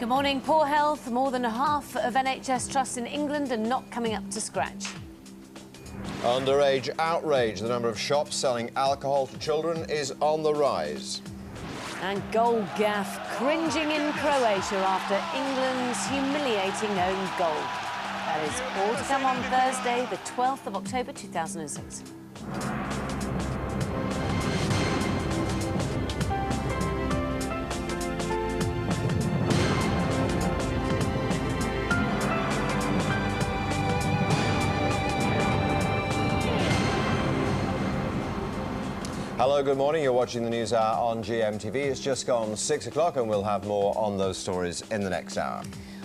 Good morning. Poor health. More than half of NHS trusts in England are not coming up to scratch. Underage outrage. The number of shops selling alcohol to children is on the rise. And goal gaff cringing in Croatia after England's humiliating own goal. That is all to come on Thursday, the 12th of October 2006. Hello, good morning. You're watching the News Hour on GMTV. It's just gone 6 o'clock and we'll have more on those stories in the next hour.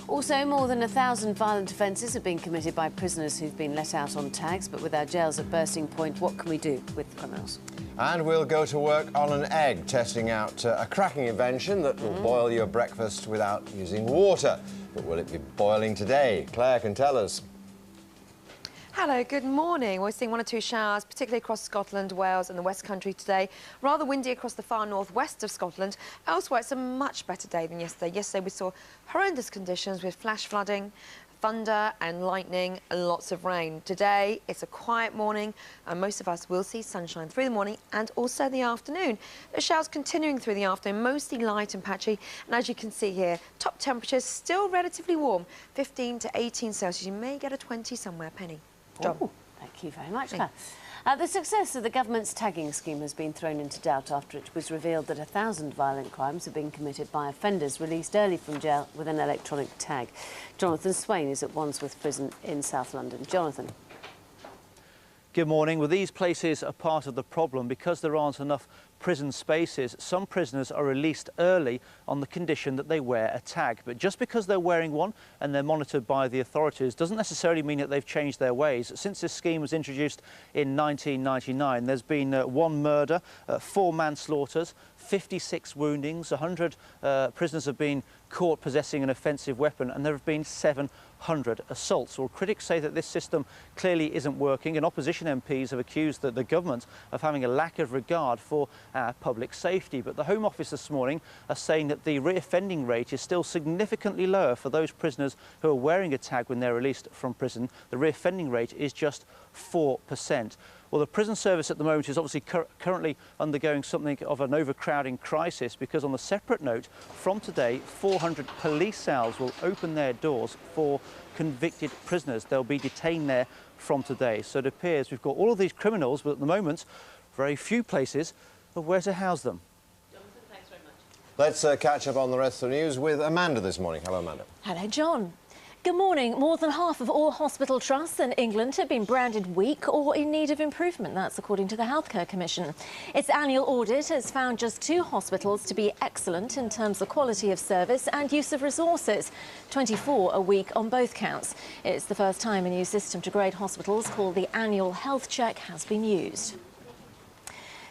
Also, more than 1,000 violent offences have been committed by prisoners who've been let out on tags. But with our jails at bursting point, what can we do with criminals? And we'll go to work on an egg, testing out a cracking invention that will boil your breakfast without using water. But will it be boiling today? Claire can tell us. Hello, good morning. We're seeing one or two showers, particularly across Scotland, Wales and the West Country today. Rather windy across the far northwest of Scotland. Elsewhere, it's a much better day than yesterday. Yesterday, we saw horrendous conditions with flash flooding, thunder and lightning and lots of rain. Today, it's a quiet morning and most of us will see sunshine through the morning and also the afternoon. The showers continuing through the afternoon, mostly light and patchy. And as you can see here, top temperatures still relatively warm, 15 to 18 Celsius. You may get a 20 somewhere, Penny. John. Oh, thank you very much, Claire. The success of the government's tagging scheme has been thrown into doubt after it was revealed that 1,000 violent crimes have been committed by offenders released early from jail with an electronic tag. Jonathan Swain is at Wandsworth Prison in South London. Jonathan. Good morning. Well, these places are part of the problem because there aren't enough prison spaces. Some prisoners are released early on the condition that they wear a tag. But just because they're wearing one and they're monitored by the authorities doesn't necessarily mean that they've changed their ways. Since this scheme was introduced in 1999, there's been 1 murder, 4 manslaughters, 56 woundings, 100 prisoners have been caught possessing an offensive weapon, and there have been 700 assaults. Well, critics say that this system clearly isn't working, and opposition MPs have accused the government of having a lack of regard for public safety. But the Home Office this morning are saying that the reoffending rate is still significantly lower for those prisoners who are wearing a tag when they're released from prison. The reoffending rate is just 4%. Well, the prison service at the moment is obviously currently undergoing something of an overcrowding crisis because, on a separate note, from today, 400 police cells will open their doors for convicted prisoners. They'll be detained there from today. So it appears we've got all of these criminals, but at the moment, very few places of where to house them. Jonathan, thanks very much. Let's catch up on the rest of the news with Amanda this morning. Hello, Amanda. Hello, John. Good morning. More than half of all hospital trusts in England have been branded weak or in need of improvement. That's according to the Healthcare Commission. Its annual audit has found just 2 hospitals to be excellent in terms of quality of service and use of resources. 24 are weak on both counts. It's the first time a new system to grade hospitals called the Annual Health Check has been used.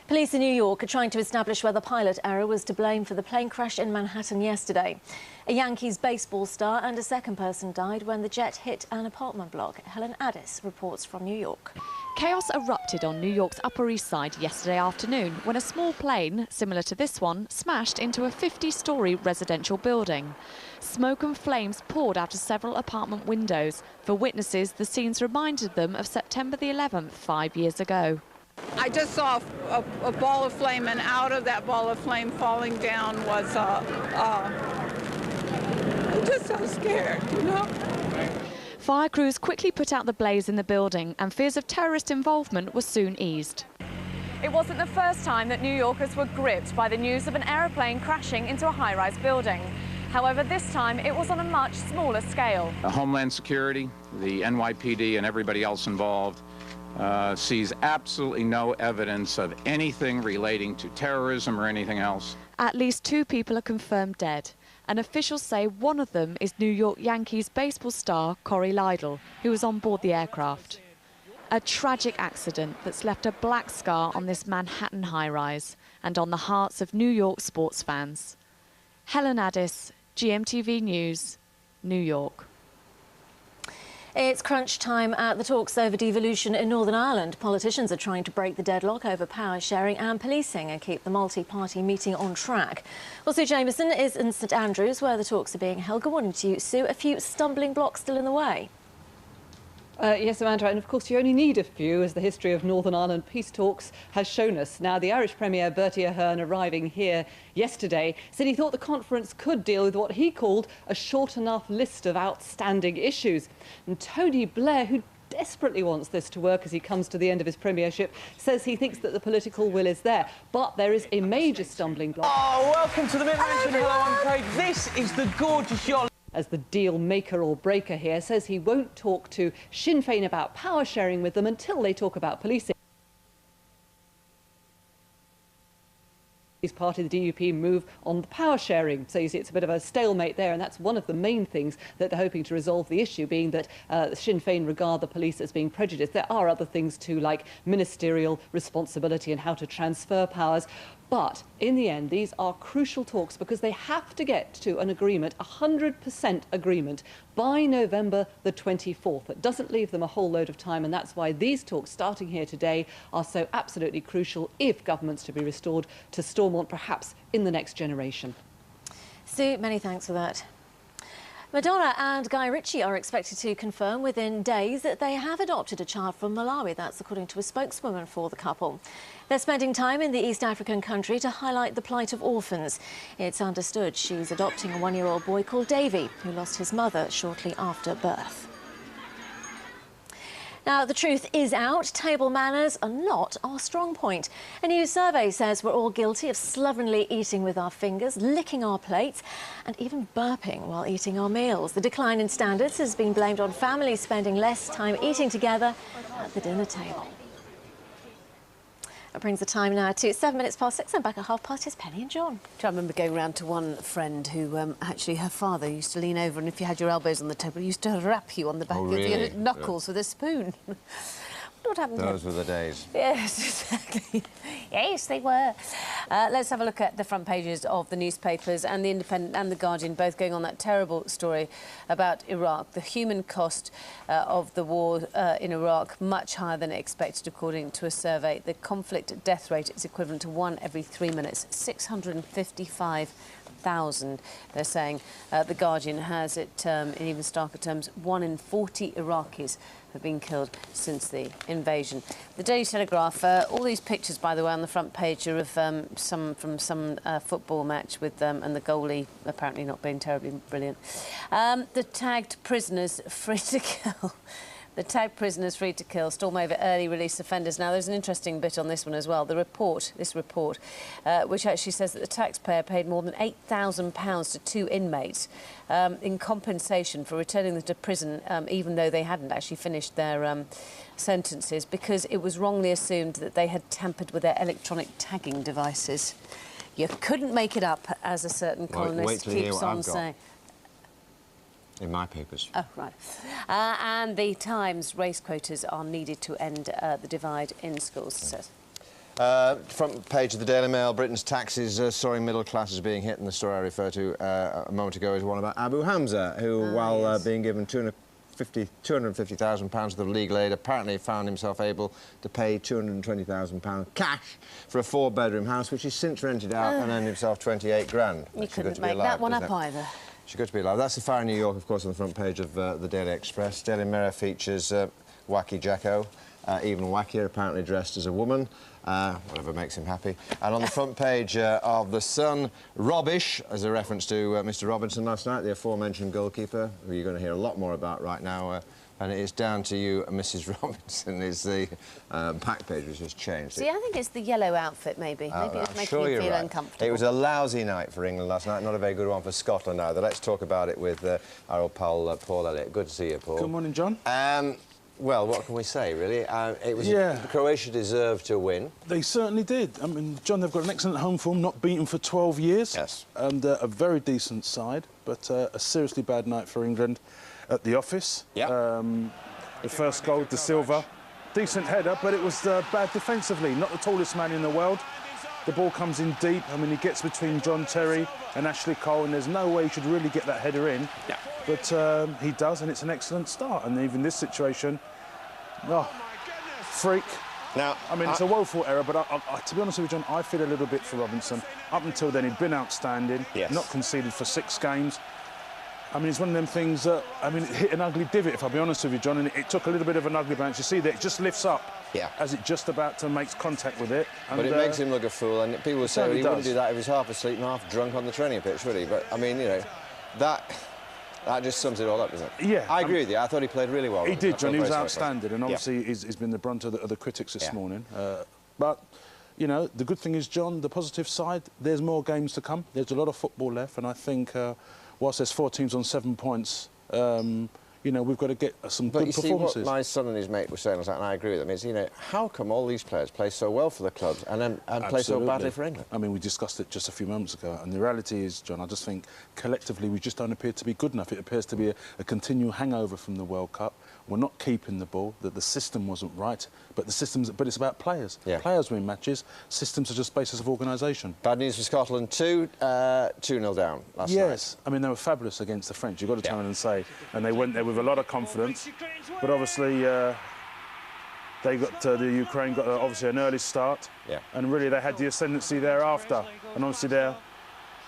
Police in New York are trying to establish whether pilot error was to blame for the plane crash in Manhattan yesterday. A Yankees baseball star and a second person died when the jet hit an apartment block. Helen Addis reports from New York. Chaos erupted on New York's Upper East Side yesterday afternoon when a small plane, similar to this one, smashed into a 50-storey residential building. Smoke and flames poured out of several apartment windows. For witnesses, the scenes reminded them of September the 11th, 5 years ago. I just saw a ball of flame, and out of that ball of flame falling down was I'm just so scared, you know? Fire crews quickly put out the blaze in the building, and fears of terrorist involvement were soon eased. It wasn't the first time that New Yorkers were gripped by the news of an aeroplane crashing into a high-rise building. However, this time it was on a much smaller scale. Homeland Security, the NYPD, and everybody else involved sees absolutely no evidence of anything relating to terrorism or anything else. At least 2 people are confirmed dead, and officials say one of them is New York Yankees baseball star Corey Lidle, who was on board the aircraft. A tragic accident that's left a black scar on this Manhattan high-rise and on the hearts of New York sports fans. Helen Addis, GMTV News, New York. It's crunch time at the talks over devolution in Northern Ireland. Politicians are trying to break the deadlock over power sharing and policing and keep the multi-party meeting on track. Well, Sue Jameson is in St Andrews, where the talks are being held. Good morning to you, Sue. A few stumbling blocks still in the way. Yes, Amanda, and of course you only need a few, as the history of Northern Ireland peace talks has shown us. Now, the Irish Premier Bertie Ahern, arriving here yesterday, said he thought the conference could deal with what he called a short enough list of outstanding issues. And Tony Blair, who desperately wants this to work as he comes to the end of his premiership, says he thinks that the political will is there. But there is a major stumbling block. Oh, welcome to the Mid-Mansion. Hello, I'm Craig. This is the gorgeous yacht. As the deal maker or breaker here says he won't talk to Sinn Féin about power sharing with them until they talk about policing. He's part of the DUP move on the power sharing. So you see it's a bit of a stalemate there, and that's one of the main things that they're hoping to resolve the issue, being that Sinn Féin regard the police as being prejudiced. There are other things too, like ministerial responsibility and how to transfer powers. But in the end, these are crucial talks because they have to get to an agreement, 100% agreement, by November the 24th. It doesn't leave them a whole load of time, and that's why these talks starting here today are so absolutely crucial if government's to be restored to Stormont, perhaps in the next generation. Sue, many thanks for that. Madonna and Guy Ritchie are expected to confirm within days that they have adopted a child from Malawi. That's according to a spokeswoman for the couple. They're spending time in the East African country to highlight the plight of orphans. It's understood she's adopting a one-year-old boy called Davy, who lost his mother shortly after birth. Now, the truth is out. Table manners are not our strong point. A new survey says we're all guilty of slovenly eating with our fingers, licking our plates and even burping while eating our meals. The decline in standards has been blamed on families spending less time eating together at the dinner table. That brings the time now to 6:07. I'm back at 6:30. It's Penny and John. I remember going round to one friend who actually her father used to lean over, and if you had your elbows on the table, he used to rap you on the back of your knuckles with a spoon. What happened? Those were the days. Yes, exactly. Yes, they were. Let's have a look at the front pages of the newspapers, and the Independent and the Guardian both going on that terrible story about Iraq. The human cost of the war in Iraq much higher than expected, according to a survey. The conflict death rate is equivalent to 1 every 3 minutes, 655,000. They're saying the Guardian has it in even starker terms. 1 in 40 Iraqis have been killed since the invasion. The Daily Telegraph, all these pictures, by the way, on the front page are of some football match with and the goalie apparently not being terribly brilliant. The tagged prisoners free to kill. The tagged prisoners free to kill, storm over early release offenders. Now, there's an interesting bit on this one as well. This report, which actually says that the taxpayer paid more than £8,000 to 2 inmates in compensation for returning them to prison, even though they hadn't actually finished their sentences, because it was wrongly assumed that they had tampered with their electronic tagging devices. You couldn't make it up, as a certain columnist keeps on saying. In my papers. Oh, right. And the Times, race quotas are needed to end the divide in schools, says. Front page of the Daily Mail, Britain's taxes, soaring middle class is being hit, and the story I referred to a moment ago is one about Abu Hamza, who, while being given £250,000 worth of legal aid, apparently found himself able to pay £220,000 cash for a 4-bedroom house, which he's since rented out and earned himself 28 grand. You couldn't make that one up either. She's good to be alive. That's the fire in New York, of course, on the front page of the Daily Express. Daily Mirror features Wacky Jacko, even wackier, apparently dressed as a woman, whatever makes him happy. And on the front page of The Sun, Robbish, as a reference to Mr Robinson last night, the aforementioned goalkeeper, who you're going to hear a lot more about right now. And it is down to you, Mrs Robinson, is the back page which has changed. See, I think it's the yellow outfit, maybe. Maybe it's making you feel uncomfortable. It was a lousy night for England last night, not a very good one for Scotland either. Let's talk about it with our old pal, Paul Elliott. Good to see you, Paul. Good morning, John. Well, what can we say, really? Croatia deserved to win. They certainly did. I mean, John, they've got an excellent home form, not beaten for 12 years. Yes. And a very decent side, but a seriously bad night for England at the office. Yeah. The first goal, De Silva, decent header, but it was bad defensively. Not the tallest man in the world. The ball comes in deep. I mean, he gets between John Terry and Ashley Cole, and there's no way he should really get that header in. Yeah. But he does, and it's an excellent start. And even this situation, freak. Now, I mean, it's a woeful error, but to be honest with you, John, I feel a little bit for Robinson. Up until then, he'd been outstanding, not conceded for 6 games. I mean, it's one of them things that, I mean, it hit an ugly divot, if I'll be honest with you, John, and it took a little bit of an ugly bounce. You see that it just lifts up as it just about to make contact with it. And, but it makes him look a fool, and people would say well, he wouldn't do that if he was half asleep and half drunk on the training pitch, would he? But, I mean, you know, that just sums it all up, doesn't it? Yeah. I agree with you. I thought he played really well. He did, John. He was outstanding, and obviously he's been the brunt of the critics this morning. But, you know, the good thing is, John, the positive side, there's more games to come. There's a lot of football left, and I think whilst there's 4 teams on 7 points, you know, we've got to get some good performances. But you see what my son and his mate were saying, and I agree with them, is, you know, how come all these players play so well for the clubs and play so badly for England? I mean, we discussed it just a few moments ago, and the reality is, John, I just think collectively we just don't appear to be good enough. It appears to be a continual hangover from the World Cup. We're not keeping the ball, that the system wasn't right, but it's about players. Players win matches, systems are just basis of organisation. Bad news for Scotland, 2-0 down last night. I mean, they were fabulous against the French, you've got to turn and say, and they went there with a lot of confidence, but obviously they got the Ukraine got obviously an early start, and really they had the ascendancy thereafter, and obviously there,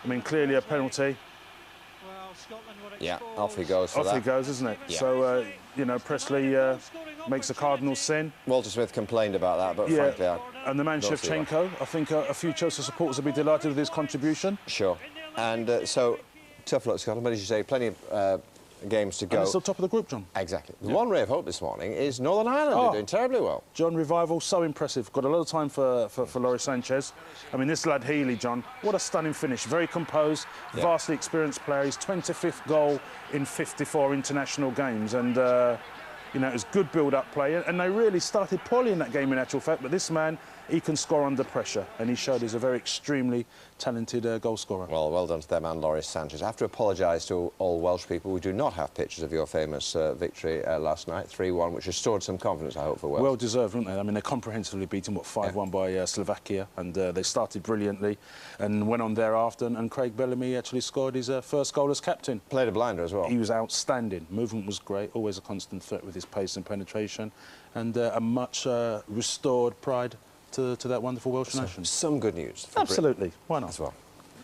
I mean, clearly a penalty. Yeah, off he goes for that. Off he goes, isn't it? Yeah. So, you know, Presley makes a cardinal sin. Walter Smith complained about that, but frankly, and the man Shevchenko, I think a few Chelsea supporters will be delighted with his contribution. Sure. And so, tough luck, Scotland, but as you say, plenty of games to go. And it's still top of the group, John. Exactly. The one ray of hope this morning is Northern Ireland. They're doing terribly well. John, Revival, so impressive. Got a lot of time for Laurie Sanchez. I mean, this lad Healy, John, what a stunning finish. Very composed, vastly experienced player. His 25th goal in 54 international games. And, you know, it was good build-up play. And they really started poorly in that game, in actual fact. But this man, he can score under pressure. And he showed he's a very extremely talented goal scorer. Well done to their man, Laurie Sanchez. I have to apologise to all Welsh people. We do not have pictures of your famous victory last night, 3-1, which restored some confidence, I hope, for Wales. Well deserved, weren't they? I mean, they comprehensively beaten, 5-1 by Slovakia, and they started brilliantly and went on thereafter, and Craig Bellamy actually scored his first goal as captain. Played a blinder as well. He was outstanding. Movement was great, always a constant threat with his pace and penetration, and a much restored pride to that wonderful Welsh nation. Some good news for Absolutely. Britain. Why not? As well.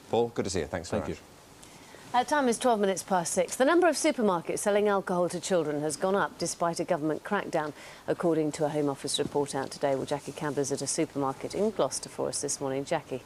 Paul, good to see you. Thanks very much. Time is 12 minutes past 6. The number of supermarkets selling alcohol to children has gone up despite a government crackdown, according to a Home Office report out today. Well, Jackie Campbell's at a supermarket in Gloucester for us this morning. Jackie.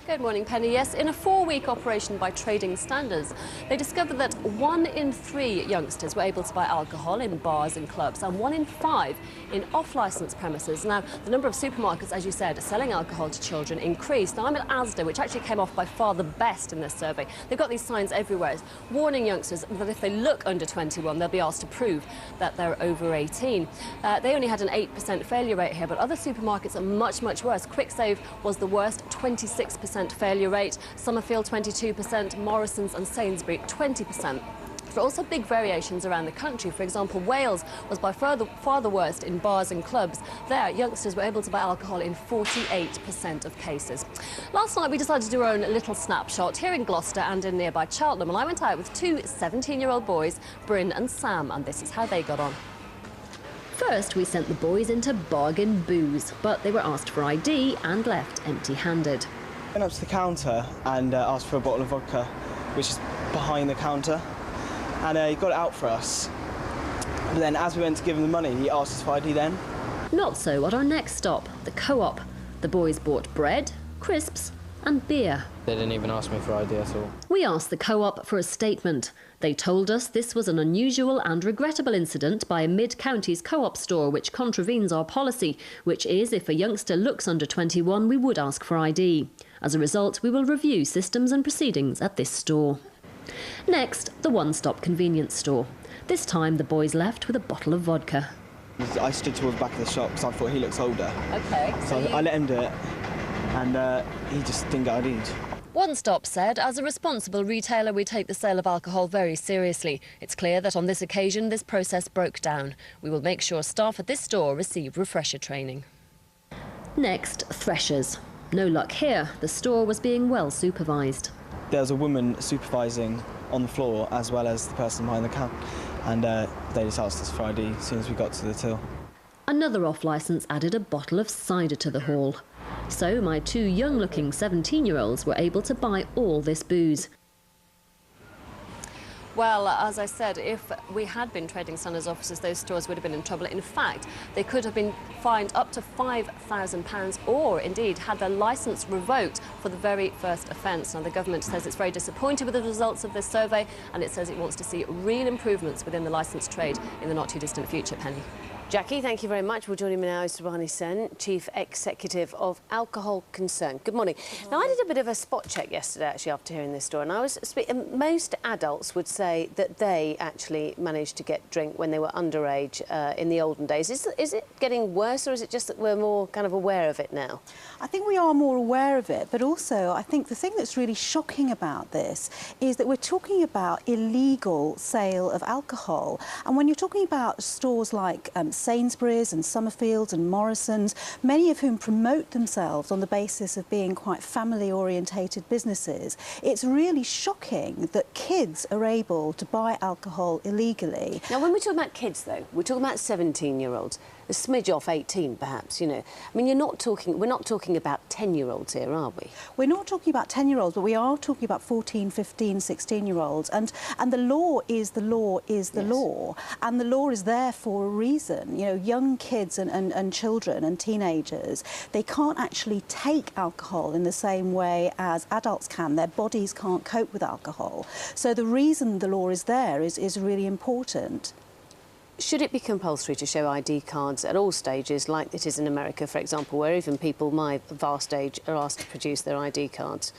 Good morning, Penny. Yes, in a 4-week operation by Trading Standards, they discovered that 1 in 3 youngsters were able to buy alcohol in bars and clubs, and 1 in 5 in off-licence premises. Now, the number of supermarkets, as you said, selling alcohol to children increased. Now, I'm at Asda, which actually came off by far the best in this survey. They've got these signs everywhere warning youngsters that if they look under 21, they'll be asked to prove that they're over 18. They only had an 8% failure rate here, but other supermarkets are much, much worse. QuickSave was the worst, 26% failure rate, Summerfield 22%, Morrison's and Sainsbury 20%. There are also big variations around the country. For example, Wales was by far the worst in bars and clubs. There, youngsters were able to buy alcohol in 48% of cases. Last night, we decided to do our own little snapshot here in Gloucester and in nearby Cheltenham, and I went out with 2 17-year-old boys, Bryn and Sam, and this is how they got on. First, we sent the boys into bargain booze, but they were asked for ID and left empty-handed. I went up to the counter and asked for a bottle of vodka, which is behind the counter, and he got it out for us. But then as we went to give him the money, he asked us for ID then. Not so at our next stop, the Co-op. The boys bought bread, crisps and beer. They didn't even ask me for ID at all. We asked the Co-op for a statement. They told us this was an unusual and regrettable incident by a mid-counties Co-op store which contravenes our policy, which is if a youngster looks under 21, we would ask for ID. As a result, we will review systems and proceedings at this store. Next, the one-stop convenience store. This time, the boys left with a bottle of vodka. I stood towards the back of the shop because I thought he looks older. OK. So I let him do it, and he just didn't get ID'd. One Stop said, as a responsible retailer, we take the sale of alcohol very seriously. It's clear that on this occasion, this process broke down. We will make sure staff at this store receive refresher training. Next, Threshers. No luck here. The store was being well supervised. There was a woman supervising on the floor as well as the person behind the counter, and they just asked us for ID as soon as we got to the till. Another off-licence added a bottle of cider to the haul. So my two young-looking 17-year-olds were able to buy all this booze. Well, as I said, if we had been trading standards officers, those stores would have been in trouble. In fact, they could have been fined up to £5,000 or, indeed, had their licence revoked for the very first offence. Now, the government says it's very disappointed with the results of this survey and it says it wants to see real improvements within the licensed trade in the not-too-distant future. Penny. Jackie, thank you very much. Well, joining me now is Subhani Sen, Chief Executive of Alcohol Concern. Good morning. Now, I did a bit of a spot check yesterday, actually, after hearing this story, and I was most adults would say that they actually managed to get drink when they were underage in the olden days. Is it getting worse, or is it just that we're more kind of aware of it now? I think we are more aware of it, but also I think the thing that's really shocking about this is that we're talking about illegal sale of alcohol. And when you're talking about stores like Sainsbury's and Summerfields and Morrison's, many of whom promote themselves on the basis of being quite family-orientated businesses, it's really shocking that kids are able to buy alcohol illegally. Now, when we're talking about kids, though, we're talking about 17-year-olds. A smidge off 18, perhaps, you know. I mean, we're not talking about 10-year-olds here, are we? We're not talking about 10-year-olds, but we are talking about 14, 15, 16-year-olds. And the law is the law is the law. And the law is there for a reason. You know, young kids and children and teenagers, they can't actually take alcohol in the same way as adults can. Their bodies can't cope with alcohol. So the reason the law is there is really important. Should it be compulsory to show ID cards at all stages, like it is in America, for example, where even people my vast age are asked to produce their ID cards?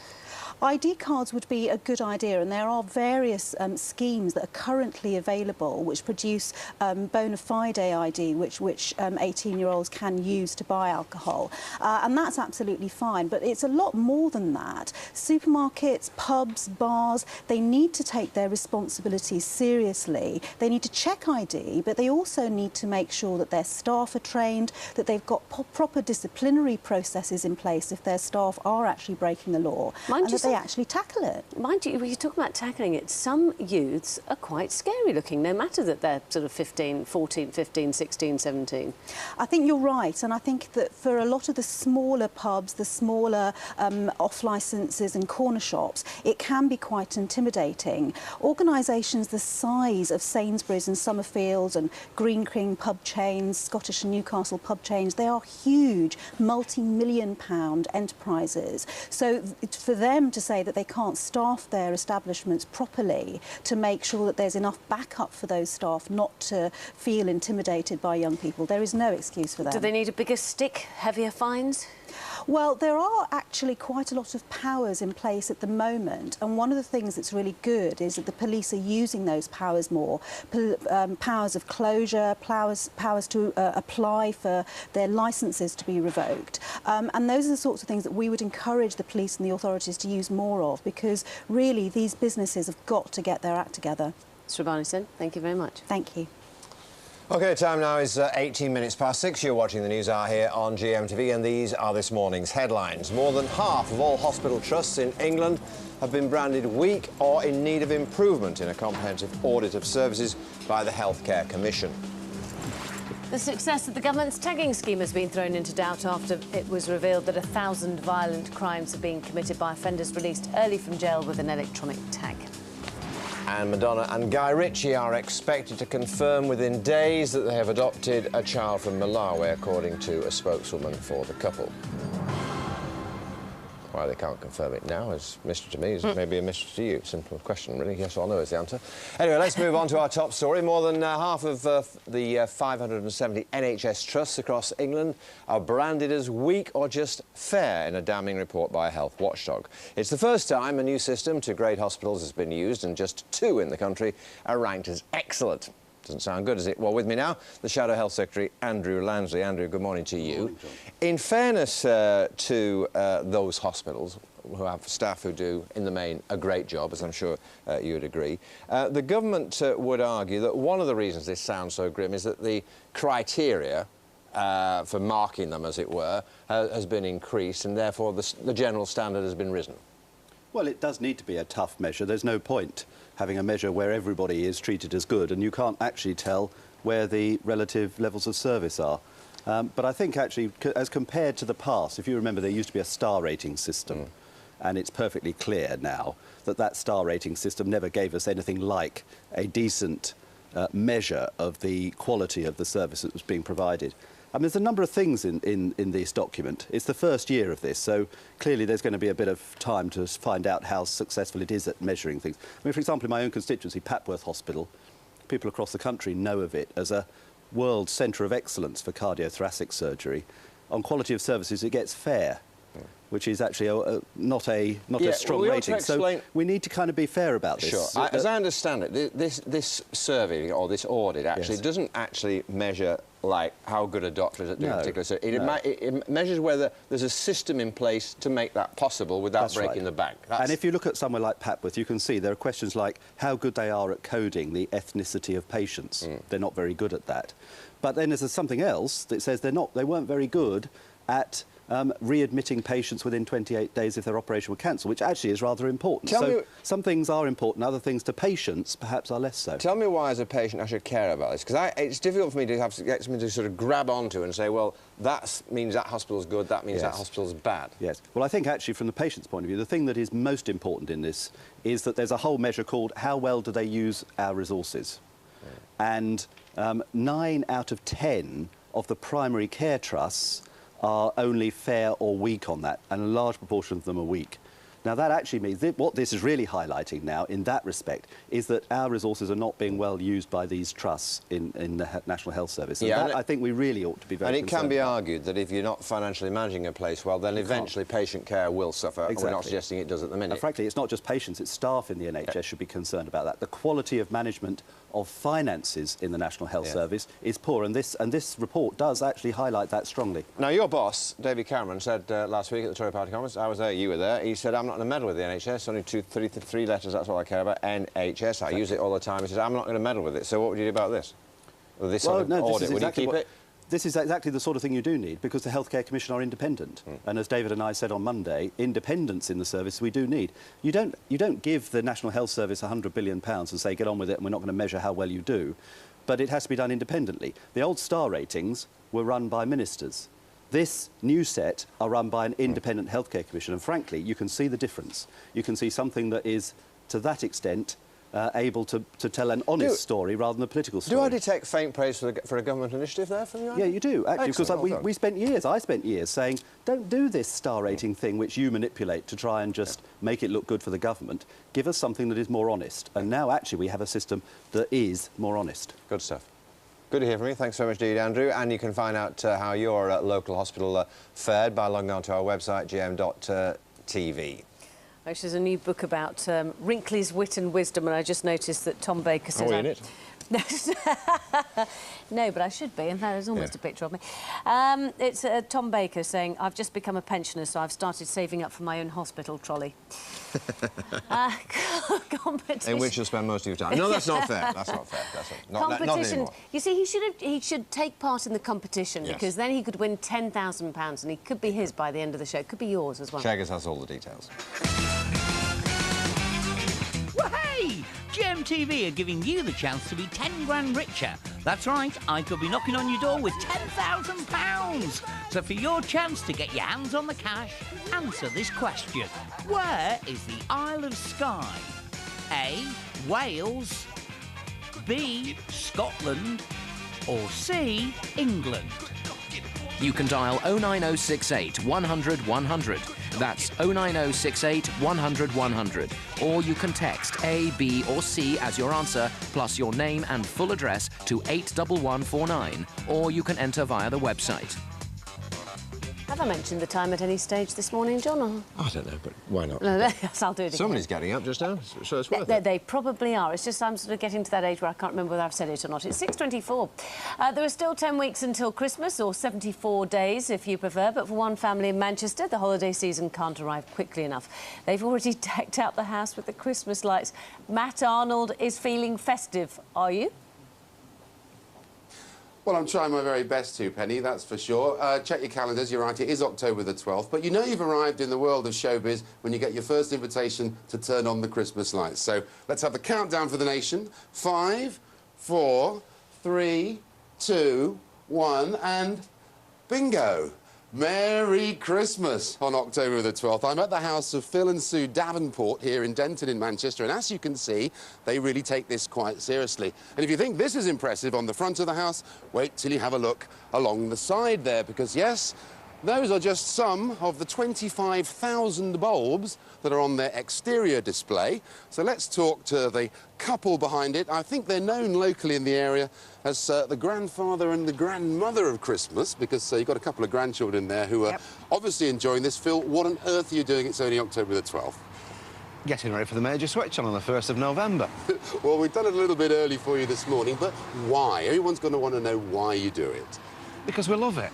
ID cards would be a good idea, and there are various schemes that are currently available which produce bona fide ID, which 18-year-olds can use to buy alcohol. And that's absolutely fine, but it's a lot more than that. Supermarkets, pubs, bars, they need to take their responsibilities seriously. They need to check ID, but they also need to make sure that their staff are trained, that they've got proper disciplinary processes in place if their staff are actually breaking the law. Mind you, they actually tackle it. Mind you, when you talk about tackling it, some youths are quite scary looking, no matter that they're sort of 15, 14, 15, 16, 17. I think you're right, and I think that for a lot of the smaller pubs, the smaller off-licences and corner shops, it can be quite intimidating. Organisations the size of Sainsbury's and Summerfields and Green King pub chains, Scottish and Newcastle pub chains, they are huge, multi-million-pound enterprises. So for them to say that they can't staff their establishments properly to make sure that there's enough backup for those staff not to feel intimidated by young people, there is no excuse for them. Do they need a bigger stick, heavier fines? Well, there are actually quite a lot of powers in place at the moment, and one of the things that's really good is that the police are using those powers more. Powers of closure, powers to apply for their licences to be revoked. And those are the sorts of things that we would encourage the police and the authorities to use more of, because really these businesses have got to get their act together. Subhani Sen, thank you very much. Thank you. OK, time now is 18 minutes past 6. You're watching the news hour here on GMTV, and these are this morning's headlines. More than half of all hospital trusts in England have been branded weak or in need of improvement in a comprehensive audit of services by the Healthcare Commission. The success of the government's tagging scheme has been thrown into doubt after it was revealed that 1,000 violent crimes have been committed by offenders released early from jail with an electronic tag. And Madonna and Guy Ritchie are expected to confirm within days that they have adopted a child from Malawi, according to a spokeswoman for the couple. Why they can't confirm it now is a mystery to me, is maybe a mystery to you. Simple question, really. Yes or no is the answer. Anyway, let's move on to our top story. More than half of the 570 NHS trusts across England are branded as weak or just fair in a damning report by a health watchdog. It's the first time a new system to grade hospitals has been used, and just 2 in the country are ranked as excellent. Doesn't sound good, does it? Well, with me now, the Shadow Health Secretary, Andrew Lansley. Andrew, good morning to you. Good morning, John. In fairness to those hospitals who have staff who do, in the main, a great job, as I'm sure you would agree, the government would argue that one of the reasons this sounds so grim is that the criteria for marking them, as it were, has been increased, and therefore the general standard has been risen. Well, it does need to be a tough measure. There's no point having a measure where everybody is treated as good and you can't actually tell where the relative levels of service are. But I think actually, as compared to the past, if you remember, there used to be a star rating system, and it's perfectly clear now that that star rating system never gave us anything like a decent measure of the quality of the service that was being provided. I mean, there's a number of things in this document. It's the first year of this, so clearly there's going to be a bit of time to find out how successful it is at measuring things. I mean, for example, in my own constituency, Papworth Hospital, people across the country know of it as a world centre of excellence for cardiothoracic surgery. On quality of services, it gets fair, which is actually not a strong rating. So we need to kind of be fair about this. Sure. As I understand it, this survey or this audit actually doesn't actually measure like how good a doctor is at doing a particular surgery. It measures whether there's a system in place to make that possible without breaking the bank. And if you look at somewhere like Papworth, you can see there are questions like how good they are at coding the ethnicity of patients. They're not very good at that. But then there's something else that says they weren't very good at readmitting patients within 28 days if their operation were cancelled, which actually is rather important. So some things are important, other things to patients perhaps are less so. Tell me why, as a patient, I should care about this, because it's difficult for me to have to get something to sort of grab onto and say, well, that means that hospital's good, that means that hospital's bad. Yes. Well, I think actually from the patient's point of view, the thing that is most important in this is that there's a whole measure called how well do they use our resources. And 9 out of 10 of the primary care trusts are only fair or weak on that, and a large proportion of them are weak. Now, that actually means that what this is really highlighting now, in that respect, is that our resources are not being well used by these trusts in the National Health Service. And that, I think we really ought to be very concerned. And it can be argued that if you're not financially managing a place well, then eventually patient care will suffer. Exactly. We're not suggesting it does at the minute. And frankly, it's not just patients, it's staff in the NHS should be concerned about that. The quality of management of finances in the National Health Service is poor, and this report does actually highlight that strongly. Now, your boss, David Cameron, said last week at the Tory Party conference, I was there, you were there, he said, I'm not going to meddle with the NHS, only three letters, that's all I care about, NHS, I use it all the time. He says, I'm not going to meddle with it. So what would you do about this? Well, this sort of audit, would you keep it? This is exactly the sort of thing you do need, because the Healthcare Commission are independent. And as David and I said on Monday, independence in the service we do need. You don't give the National Health Service £100 billion and say, get on with it, and we're not going to measure how well you do. But it has to be done independently. The old star ratings were run by ministers. This new set are run by an independent Healthcare Commission, and frankly, you can see the difference. You can see something that is, to that extent, able to tell an honest story rather than a political story. Do I detect faint praise for a government initiative there from you? Yeah, you do, actually, because I spent years saying, don't do this star rating thing which you manipulate to try and just make it look good for the government. Give us something that is more honest. And now, actually, we have a system that is more honest. Good stuff. Good to hear from you. Thanks so much indeed, Andrew. And you can find out how your local hospital fared by logging on to our website, gm.tv. Actually, there's a new book about Wrinkly's wit and wisdom, and I just noticed that Tom Baker says... Are we in it? No, but I should be, and there's almost a picture of me. It's Tom Baker saying, I've just become a pensioner, so I've started saving up for my own hospital trolley. Competition. In which you'll spend most of your time. No, that's not fair. That's not fair. That's not anymore. You see, he should take part in the competition, because then he could win £10,000, and he could be his by the end of the show. It could be yours as well. Shaggers has all the details. Hey! GMTV are giving you the chance to be 10 grand richer. That's right, I could be knocking on your door with £10,000. So for your chance to get your hands on the cash, answer this question. Where is the Isle of Skye? A, Wales, B, Scotland, or C, England? You can dial 09068 100 100. That's 09068 100 100. Or you can text A, B or C as your answer, plus your name and full address to 81149. Or you can enter via the website. Have I mentioned the time at any stage this morning, John? Or? I don't know, but why not? No, yes, I'll do it again. Somebody's getting up just now, so it's worth it. They probably are. It's just I'm sort of getting to that age where I can't remember whether I've said it or not. It's 6:24. There are still 10 weeks until Christmas, or 74 days if you prefer, but for one family in Manchester, the holiday season can't arrive quickly enough. They've already decked out the house with the Christmas lights. Matt Arnold is feeling festive. Are you? Well, I'm trying my very best to, Penny, that's for sure. Check your calendars, you're right, it is October the 12th, but you know you've arrived in the world of showbiz when you get your first invitation to turn on the Christmas lights. So let's have the countdown for the nation. 5, 4, 3, 2, 1, and bingo! Merry Christmas on October the 12th. I'm at the house of Phil and Sue Davenport here in Denton in Manchester, and as you can see, they really take this quite seriously. And if you think this is impressive on the front of the house, wait till you have a look along the side there, because yes, those are just some of the 25,000 bulbs that are on their exterior display. So let's talk to the couple behind it. I think they're known locally in the area as the grandfather and the grandmother of Christmas, because you've got a couple of grandchildren there who are obviously enjoying this. Phil, what on earth are you doing? It's only October the 12th. Getting ready for the major switch on the 1st of November. Well, we've done it a little bit early for you this morning, but why? Everyone's going to want to know why you do it. Because we love it.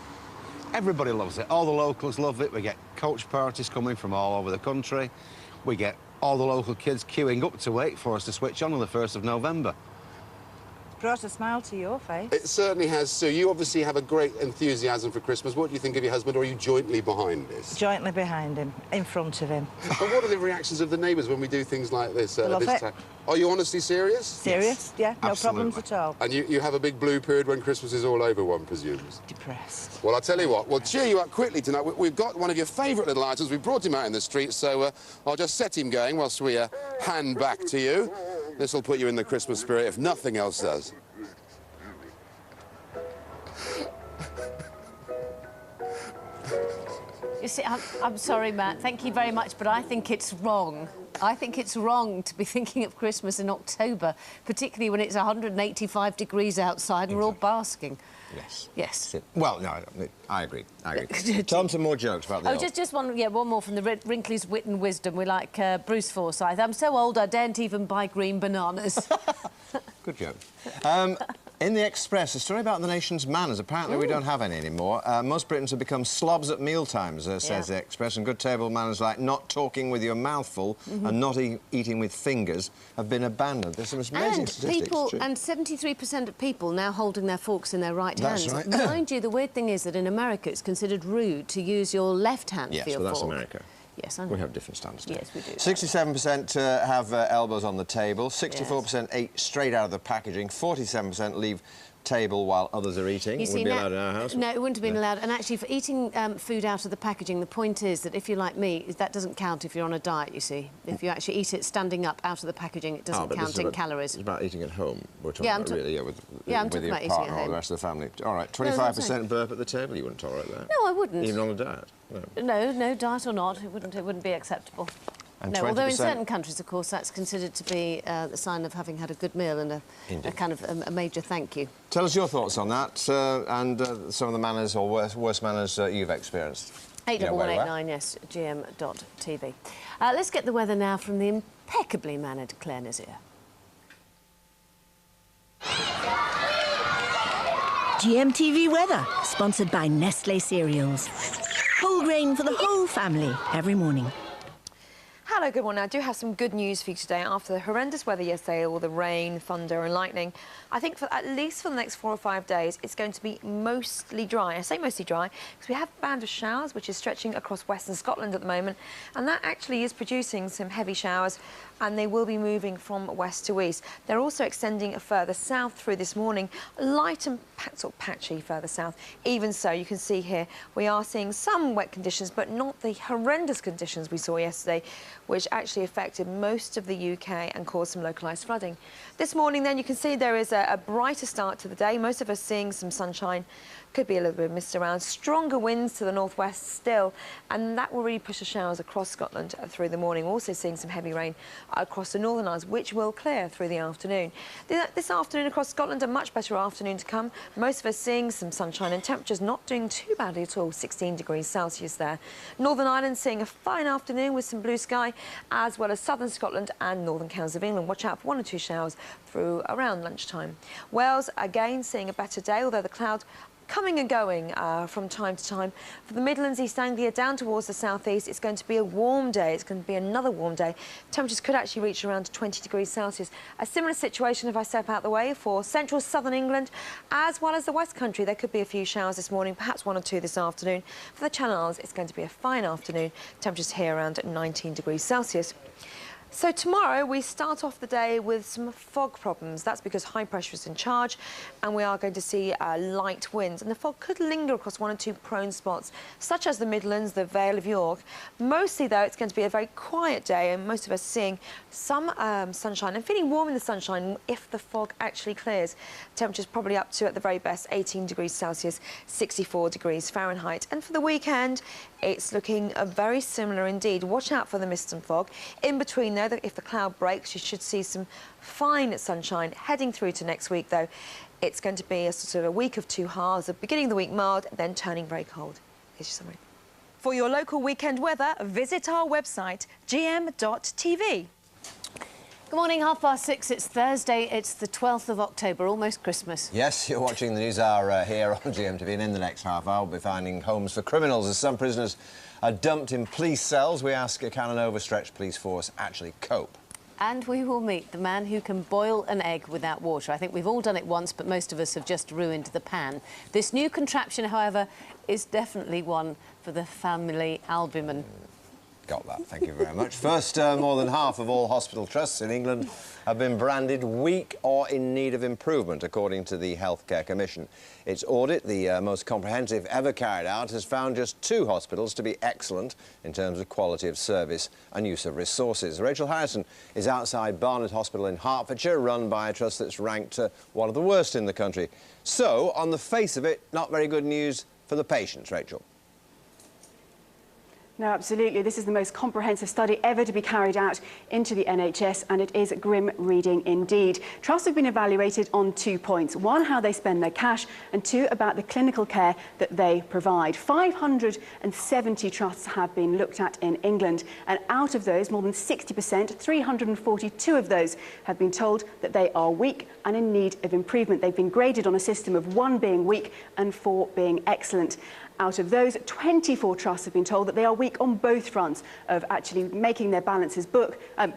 Everybody loves it. All the locals love it. We get coach parties coming from all over the country. We get all the local kids queuing up to wait for us to switch on the 1st of November. Brought a smile to your face. It certainly has, Sue. You obviously have a great enthusiasm for Christmas. What do you think of your husband, or are you jointly behind this? Jointly behind him, in front of him. And what are the reactions of the neighbours when we do things like this? Love this it. time? Are you honestly serious? Serious, yeah, no Absolutely. problems at all. And you have a big blue period when Christmas is all over, one presumes? Depressed. Well, I'll tell you what, we'll cheer you up quickly tonight. We've got one of your favourite little items. We brought him out in the street, so I'll just set him going whilst we hand back to you. This will put you in the Christmas spirit, if nothing else does. You see, I'm sorry, Matt. Thank you very much, but I think it's wrong. I think it's wrong to be thinking of Christmas in October, particularly when it's 185 degrees outside and we're all basking. Yes. Yes. Well, no, I agree. I agree. Tell them some more jokes about the just one more from the Wrinkly's Wit and Wisdom. We like Bruce Forsyth. I'm so old I daren't even buy green bananas. Good joke. In the Express, a story about the nation's manners. Apparently we don't have any anymore. Most Britons have become slobs at mealtimes, says the Express, and good table manners like not talking with your mouth full and not eating with fingers have been abandoned. There's some amazing statistics. And 73% of people now holding their forks in their right hands. That's right. Mind you, the weird thing is that in America it's considered rude to use your left hand for your fork. Yes, well, that's America. Yes, I know. We have different standards. Yes, we do. 67% have elbows on the table, 64% eat straight out of the packaging, 47% leave table while others are eating. You see, wouldn't be allowed in our house. No, it wouldn't have been allowed. And actually, for eating food out of the packaging, the point is that if you're like me, that doesn't count if you're on a diet, you see. If you actually eat it standing up out of the packaging, it doesn't count in calories. It's about eating at home. We're talking about really, with I'm talking your about partner eating at or home. the rest of the family. All right, 25% burp at the table. You wouldn't tolerate that. No, I wouldn't. Even on a diet. No, diet or not, it wouldn't be acceptable. And no, although in certain countries, of course, that's considered to be the sign of having had a good meal and a kind of a major thank you. Tell us your thoughts on that and some of the manners or worst manners you've experienced. 81189, yes, gm.tv. Let's get the weather now from the impeccably mannered Claire Nazier. GMTV weather, sponsored by Nestle Cereals. Whole grain for the whole family every morning. Hello, good morning. I do have some good news for you today. After the horrendous weather yesterday, all the rain, thunder and lightning, I think at least for the next 4 or 5 days, it's going to be mostly dry. I say mostly dry because we have a band of showers which is stretching across western Scotland at the moment, and that actually is producing some heavy showers, and they will be moving from west to east. They're also extending further south through this morning, light and sort of patchy further south. Even so, you can see here we are seeing some wet conditions, but not the horrendous conditions we saw yesterday, which actually affected most of the UK and caused some localised flooding. This morning, then, you can see there is a brighter start to the day. Most of us seeing some sunshine. Could be a little bit of mist around. Stronger winds to the northwest still, and that will really push the showers across Scotland through the morning. Also seeing some heavy rain across the Northern Isles, which will clear through the afternoon. This afternoon across Scotland, a much better afternoon to come. Most of us seeing some sunshine and temperatures not doing too badly at all, 16 degrees Celsius there. Northern Ireland seeing a fine afternoon with some blue sky, as well as southern Scotland and northern counties of England. Watch out for 1 or 2 showers through around lunchtime. Wales, again, seeing a better day, although the cloud coming and going from time to time. For the Midlands, East Anglia, down towards the southeast, it's going to be a warm day. It's going to be another warm day. Temperatures could actually reach around 20 degrees Celsius. A similar situation, if I step out the way, for central southern England, as well as the West Country. There could be a few showers this morning, perhaps 1 or 2 this afternoon. For the Channel Islands, it's going to be a fine afternoon. Temperatures here around 19 degrees Celsius. So tomorrow we start off the day with some fog problems. That's because high pressure is in charge and we are going to see light winds. And the fog could linger across 1 or 2 prone spots, such as the Midlands, the Vale of York. Mostly, though, it's going to be a very quiet day and most of us seeing some sunshine and feeling warm in the sunshine if the fog actually clears. Temperatures probably up to, at the very best, 18 degrees Celsius, 64 degrees Fahrenheit. And for the weekend, it's looking very similar indeed. Watch out for the mist and fog. In between, though, if the cloud breaks, you should see some fine sunshine. Heading through to next week, though, it's going to be a sort of a week of 2 halves, the beginning of the week mild, then turning very cold. Here's your summary. For your local weekend weather, visit our website, gm.tv. Good morning, 6:30. It's Thursday. It's the 12th of October, almost Christmas. Yes, you're watching the News Hour here on GMTV, and in the next half hour we'll be finding homes for criminals as some prisoners are dumped in police cells. We ask, can an overstretched police force actually cope? And we will meet the man who can boil an egg without water. I think we've all done it once, but most of us have just ruined the pan. This new contraption, however, is definitely one for the family albumin. Got that, thank you very much. First, more than half of all hospital trusts in England have been branded weak or in need of improvement, according to the Healthcare Commission. Its audit, the most comprehensive ever carried out, has found just 2 hospitals to be excellent in terms of quality of service and use of resources. Rachel Harrison is outside Barnet Hospital in Hertfordshire, run by a trust that's ranked one of the worst in the country. So, on the face of it, not very good news for the patients, Rachel. No, absolutely. This is the most comprehensive study ever to be carried out into the NHS, and it is grim reading indeed. Trusts have been evaluated on 2 points. 1, how they spend their cash, and 2, about the clinical care that they provide. 570 trusts have been looked at in England, and out of those, more than 60%, 342 of those, have been told that they are weak and in need of improvement. They've been graded on a system of 1 being weak and 4 being excellent. Out of those, 24 trusts have been told that they are weak on both fronts of actually making their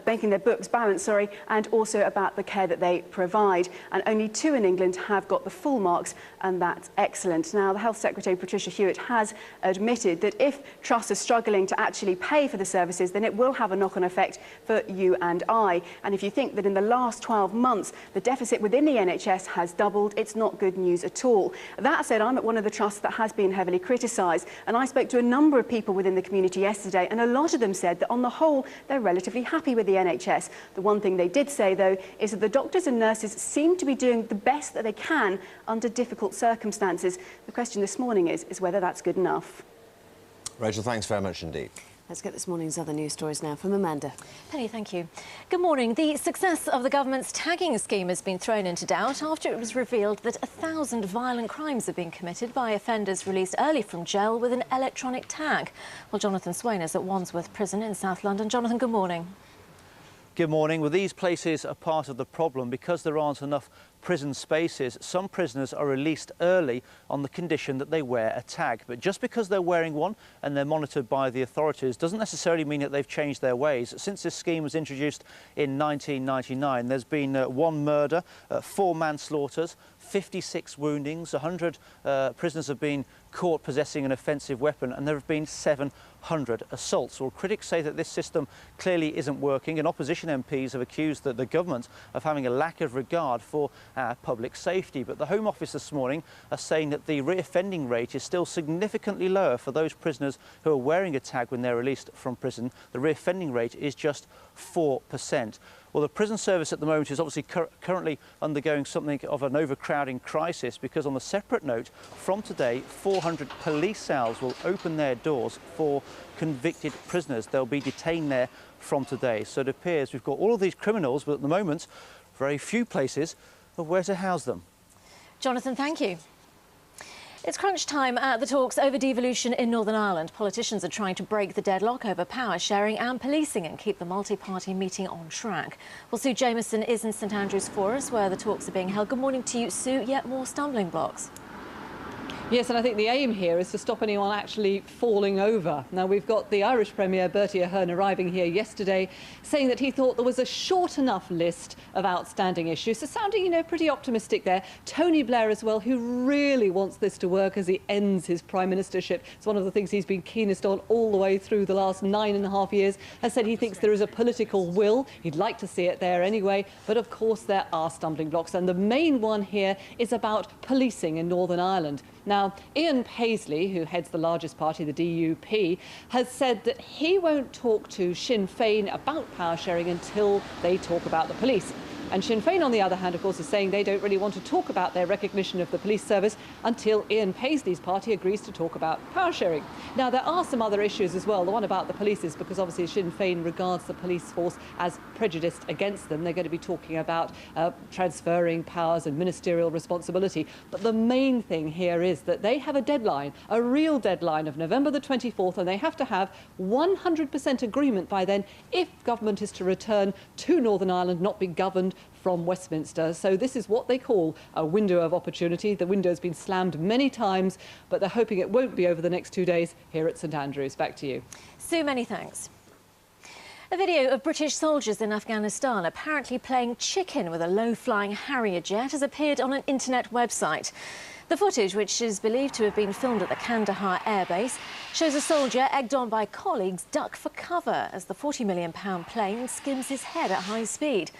making their books balance, and also about the care that they provide. And only 2 in England have got the full marks, and that's excellent. Now, the Health Secretary, Patricia Hewitt, has admitted that if trusts are struggling to actually pay for the services, then it will have a knock-on effect for you and I. And if you think that in the last 12 months, the deficit within the NHS has doubled, it's not good news at all. That said, I'm at one of the trusts that has been heavily criticised, and I spoke to a number of people within the community yesterday, and a lot of them said that on the whole they're relatively happy with the NHS. The one thing they did say, though, is that the doctors and nurses seem to be doing the best that they can under difficult circumstances. The question this morning is whether that's good enough. Rachel, thanks very much indeed. Let's get this morning's other news stories now from Amanda. Penny, thank you. Good morning. The success of the government's tagging scheme has been thrown into doubt after it was revealed that 1,000 violent crimes have been committed by offenders released early from jail with an electronic tag. Well, Jonathan Swain is at Wandsworth Prison in South London. Jonathan, good morning. Good morning. Well, these places are part of the problem because there aren't enough prison spaces. Some prisoners are released early on the condition that they wear a tag. But just because they're wearing one and they're monitored by the authorities doesn't necessarily mean that they've changed their ways. Since this scheme was introduced in 1999, there's been 1 murder, 4 manslaughters, 56 woundings, 100 prisoners have been caught possessing an offensive weapon, and there have been 700 assaults. Well, critics say that this system clearly isn't working, and opposition MPs have accused the government of having a lack of regard for public safety. But the Home Office this morning are saying that the reoffending rate is still significantly lower for those prisoners who are wearing a tag when they're released from prison. The reoffending rate is just 4%. Well, the prison service at the moment is obviously currently undergoing something of an overcrowding crisis, because on a separate note, from today, 400 police cells will open their doors for convicted prisoners. They'll be detained there from today. So it appears we've got all of these criminals, but at the moment, very few places of where to house them. Jonathan, thank you. It's crunch time at the talks over devolution in Northern Ireland. Politicians are trying to break the deadlock over power sharing and policing and keep the multi-party meeting on track. Well, Sue Jameson is in St Andrews for us, where the talks are being held. Good morning to you, Sue. Yet more stumbling blocks. Yes, and I think the aim here is to stop anyone actually falling over. Now, we've got the Irish Premier, Bertie Ahern, arriving here yesterday, saying that he thought there was a short enough list of outstanding issues. So sounding, you know, pretty optimistic there. Tony Blair as well, who really wants this to work as he ends his prime ministership. It's one of the things he's been keenest on all the way through the last 9.5 years, has said he thinks there is a political will. He'd like to see it there anyway, but of course there are stumbling blocks, and the main one here is about policing in Northern Ireland. Now, Ian Paisley, who heads the largest party, the DUP, has said that he won't talk to Sinn Féin about power sharing until they talk about the police. And Sinn Féin, on the other hand, of course, is saying they don't really want to talk about their recognition of the police service until Ian Paisley's party agrees to talk about power sharing. Now, there are some other issues as well. The one about the police is because obviously Sinn Féin regards the police force as prejudiced against them. They're going to be talking about transferring powers and ministerial responsibility. But the main thing here is that they have a deadline, a real deadline of November the 24th, and they have to have 100% agreement by then if government is to return to Northern Ireland, not be governed from Westminster. So this is what they call a window of opportunity. The window's been slammed many times, but they're hoping it won't be over the next 2 days here at St Andrews. Back to you. Sue, many thanks. A video of British soldiers in Afghanistan apparently playing chicken with a low-flying Harrier jet has appeared on an internet website. The footage, which is believed to have been filmed at the Kandahar airbase, shows a soldier, egged on by colleagues, duck for cover as the £40 million plane skims his head at high speed.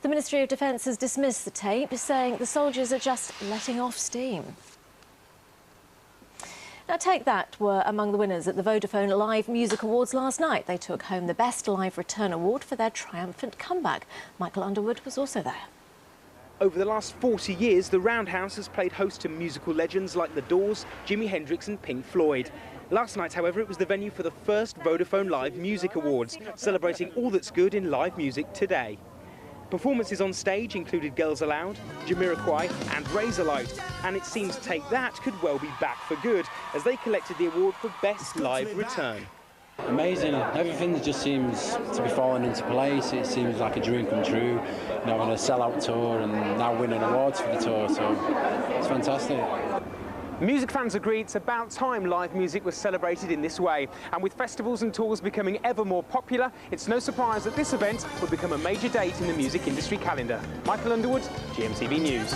The Ministry of Defence has dismissed the tape, saying the soldiers are just letting off steam. Now, Take That were among the winners at the Vodafone Live Music Awards last night. They took home the Best Live Return Award for their triumphant comeback. Michael Underwood was also there. Over the last 40 years, the Roundhouse has played host to musical legends like The Doors, Jimi Hendrix and Pink Floyd. Last night, however, it was the venue for the first Vodafone Live Music Awards, celebrating all that's good in live music today. Performances on stage included Girls Aloud, Jamiroquai and Razorlight, and it seems Take That could well be back for good, as they collected the award for Best Live Return. Amazing. Everything just seems to be falling into place. It seems like a dream come true, you know, on a sellout tour and now winning awards for the tour, so it's fantastic. Music fans agree it's about time live music was celebrated in this way. And with festivals and tours becoming ever more popular, it's no surprise that this event would become a major date in the music industry calendar. Michael Underwood, GMTV News.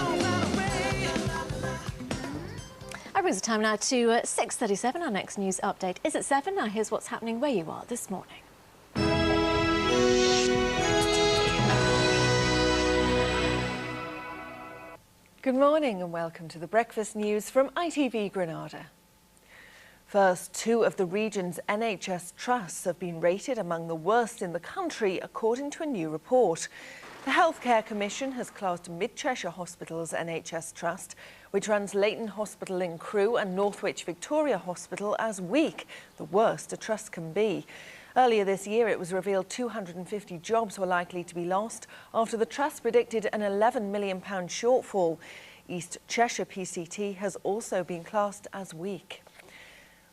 That brings the time now to 6:37. Our next news update is at 7. Now here's what's happening where you are this morning. Good morning and welcome to the Breakfast News from ITV Granada. First, 2 of the region's NHS trusts have been rated among the worst in the country, according to a new report. The Healthcare Commission has classed Mid Cheshire Hospital's NHS Trust, which runs Leighton Hospital in Crewe and Northwich Victoria Hospital, as weak, the worst a trust can be. Earlier this year, it was revealed 250 jobs were likely to be lost after the Trust predicted an £11 million shortfall. East Cheshire PCT has also been classed as weak.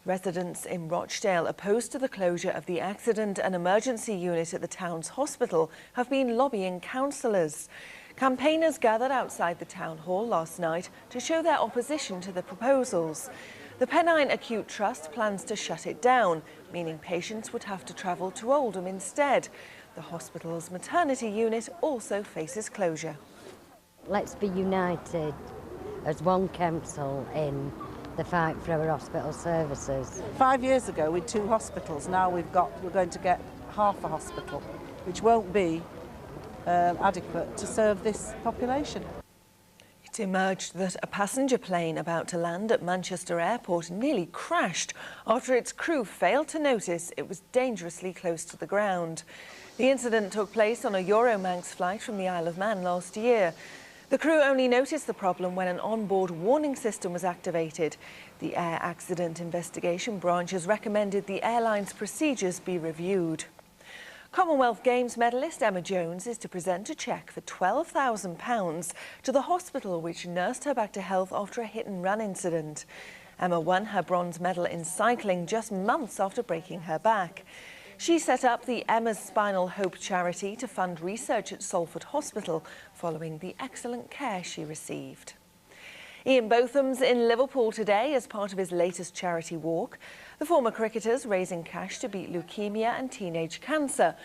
Residents in Rochdale, opposed to the closure of the Accident and Emergency Unit at the town's hospital, have been lobbying councillors. Campaigners gathered outside the town hall last night to show their opposition to the proposals. The Pennine Acute Trust plans to shut it down, meaning patients would have to travel to Oldham instead. The hospital's maternity unit also faces closure. Let's be united as one council in the fight for our hospital services. 5 years ago with 2 hospitals, now we're going to get half a hospital, which won't be adequate to serve this population. It emerged that a passenger plane about to land at Manchester Airport nearly crashed after its crew failed to notice it was dangerously close to the ground. The incident took place on a Euromanx flight from the Isle of Man last year. The crew only noticed the problem when an onboard warning system was activated. The Air Accident Investigation Branch has recommended the airline's procedures be reviewed. Commonwealth Games medalist Emma Jones is to present a cheque for £12,000 to the hospital which nursed her back to health after a hit-and-run incident. Emma won her bronze medal in cycling just months after breaking her back. She set up the Emma's Spinal Hope charity to fund research at Salford Hospital following the excellent care she received. Ian Botham's in Liverpool today as part of his latest charity walk. The former cricketer's raising cash to beat leukemia and teenage cancer.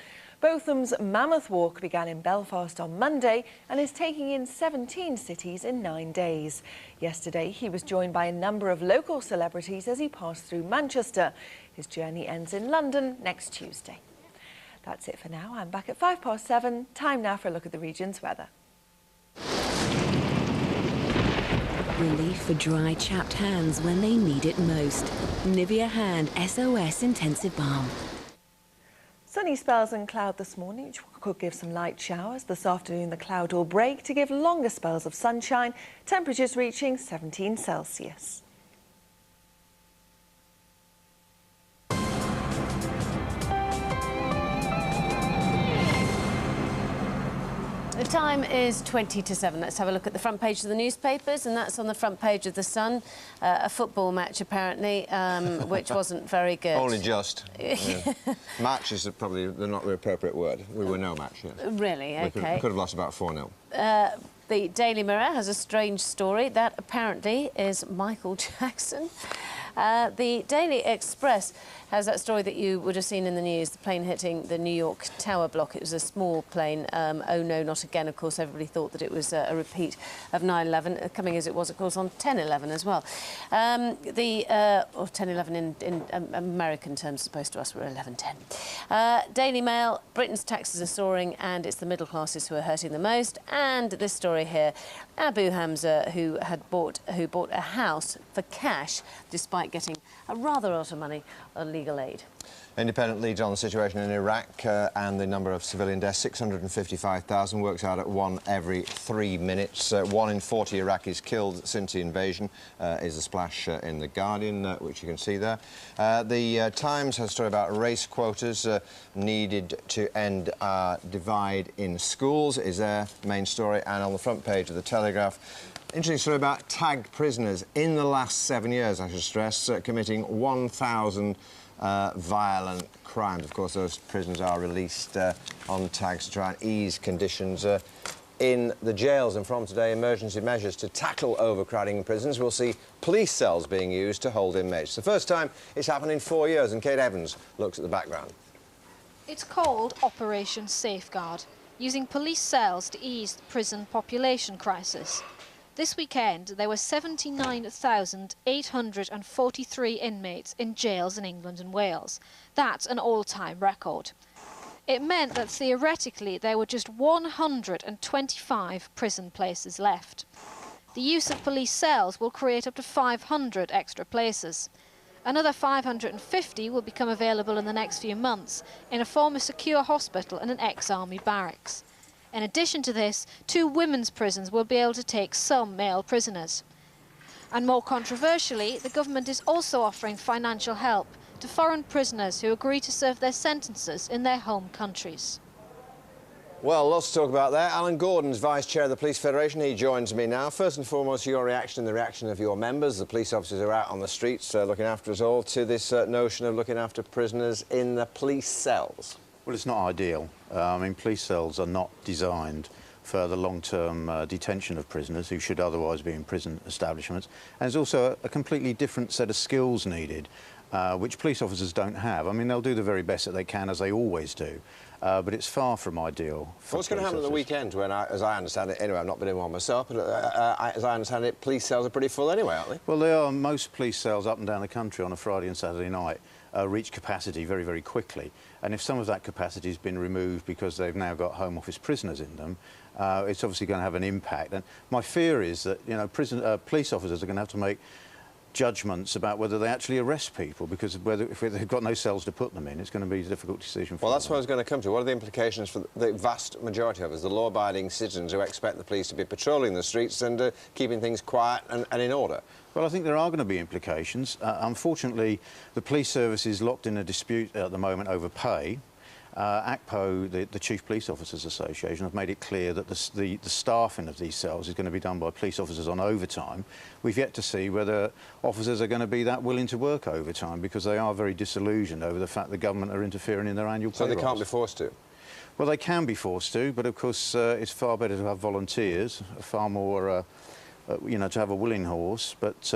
Botham's Mammoth Walk began in Belfast on Monday and is taking in 17 cities in 9 days. Yesterday, he was joined by a number of local celebrities as he passed through Manchester. His journey ends in London next Tuesday. That's it for now. I'm back at 7:05. Time now for a look at the region's weather. Relief for dry, chapped hands when they need it most. Nivea Hand SOS Intensive Balm. Sunny spells and cloud this morning, which could give some light showers. This afternoon, the cloud will break to give longer spells of sunshine, temperatures reaching 17 Celsius. The time is 20 to 7. Let's have a look at the front page of the newspapers, and that's on the front page of The Sun. A football match, apparently, which wasn't very good. Only just. Yeah. Match is probably not the appropriate word. We were no match, yes. Really? OK. We could have lost about 4-0. The Daily Mirror has a strange story. That, apparently, is Michael Jackson. The Daily Express has that story that you would have seen in the news, the plane hitting the New York Tower block. It was a small plane. Oh, no, not again. Of course, everybody thought that it was a repeat of 9/11, coming as it was, of course, on 10/11 as well. Or 10/11 in American terms, as opposed to us, we're 11/10. Daily Mail, Britain's taxes are soaring and it's the middle classes who are hurting the most. And this story here, Abu Hamza, who bought a house for cash despite getting a rather lot of money on legal aid. Independent leads on the situation in Iraq and the number of civilian deaths. 655,000, works out at 1 every 3 minutes. 1 in 40 Iraqis killed since the invasion is a splash in The Guardian, which you can see there. The Times has a story about race quotas needed to end divide in schools, is their main story. And on the front page of The Telegraph, interesting story about tagged prisoners in the last 7 years, I should stress, committing 1,000 violent crimes. Of course, those prisoners are released on tags to try and ease conditions in the jails. And from today, emergency measures to tackle overcrowding in prisons. We'll see police cells being used to hold inmates. The first time it's happened in 4 years, and Kate Evans looks at the background. It's called Operation Safeguard, using police cells to ease the prison population crisis. This weekend, there were 79,843 inmates in jails in England and Wales. That's an all-time record. It meant that theoretically there were just 125 prison places left. The use of police cells will create up to 500 extra places. Another 550 will become available in the next few months in a former secure hospital and an ex-army barracks. In addition to this, 2 women's prisons will be able to take some male prisoners. And more controversially, the government is also offering financial help to foreign prisoners who agree to serve their sentences in their home countries. Well, lots to talk about there. Alan Gordon's Vice Chair of the Police Federation. He joins me now. First and foremost, your reaction and the reaction of your members, the police officers who are out on the streets looking after us all, to this notion of looking after prisoners in the police cells. Well, it's not ideal. I mean, police cells are not designed for the long-term detention of prisoners who should otherwise be in prison establishments. And there's also a completely different set of skills needed, which police officers don't have. I mean, they'll do the very best that they can, as they always do, but it's far from ideal. What's going to happen at the weekend when, as I understand it, anyway, I've not been in one myself, but as I understand it, police cells are pretty full anyway, aren't they? Well, they are. Most police cells up and down the country on a Friday and Saturday night reach capacity very, very quickly. And if some of that capacity has been removed because they've now got Home Office prisoners in them, it's obviously going to have an impact. And my fear is that, you know, police officers are going to have to make judgments about whether they actually arrest people, because if they've got no cells to put them in, it's going to be a difficult decision for them. Well, that's what I was going to come to. What are the implications for the vast majority of us, the law-abiding citizens who expect the police to be patrolling the streets and keeping things quiet and in order? Well, I think there are going to be implications. Unfortunately, the police service is locked in a dispute at the moment over pay. ACPO, the Chief Police Officers Association, have made it clear that the staffing of these cells is going to be done by police officers on overtime. We've yet to see whether officers are going to be that willing to work overtime, because they are very disillusioned over the fact the government are interfering in their annual pay So they rise. can't be forced to? Well, they can be forced to, but of course it's far better to have volunteers, far more you know, to have a willing horse, but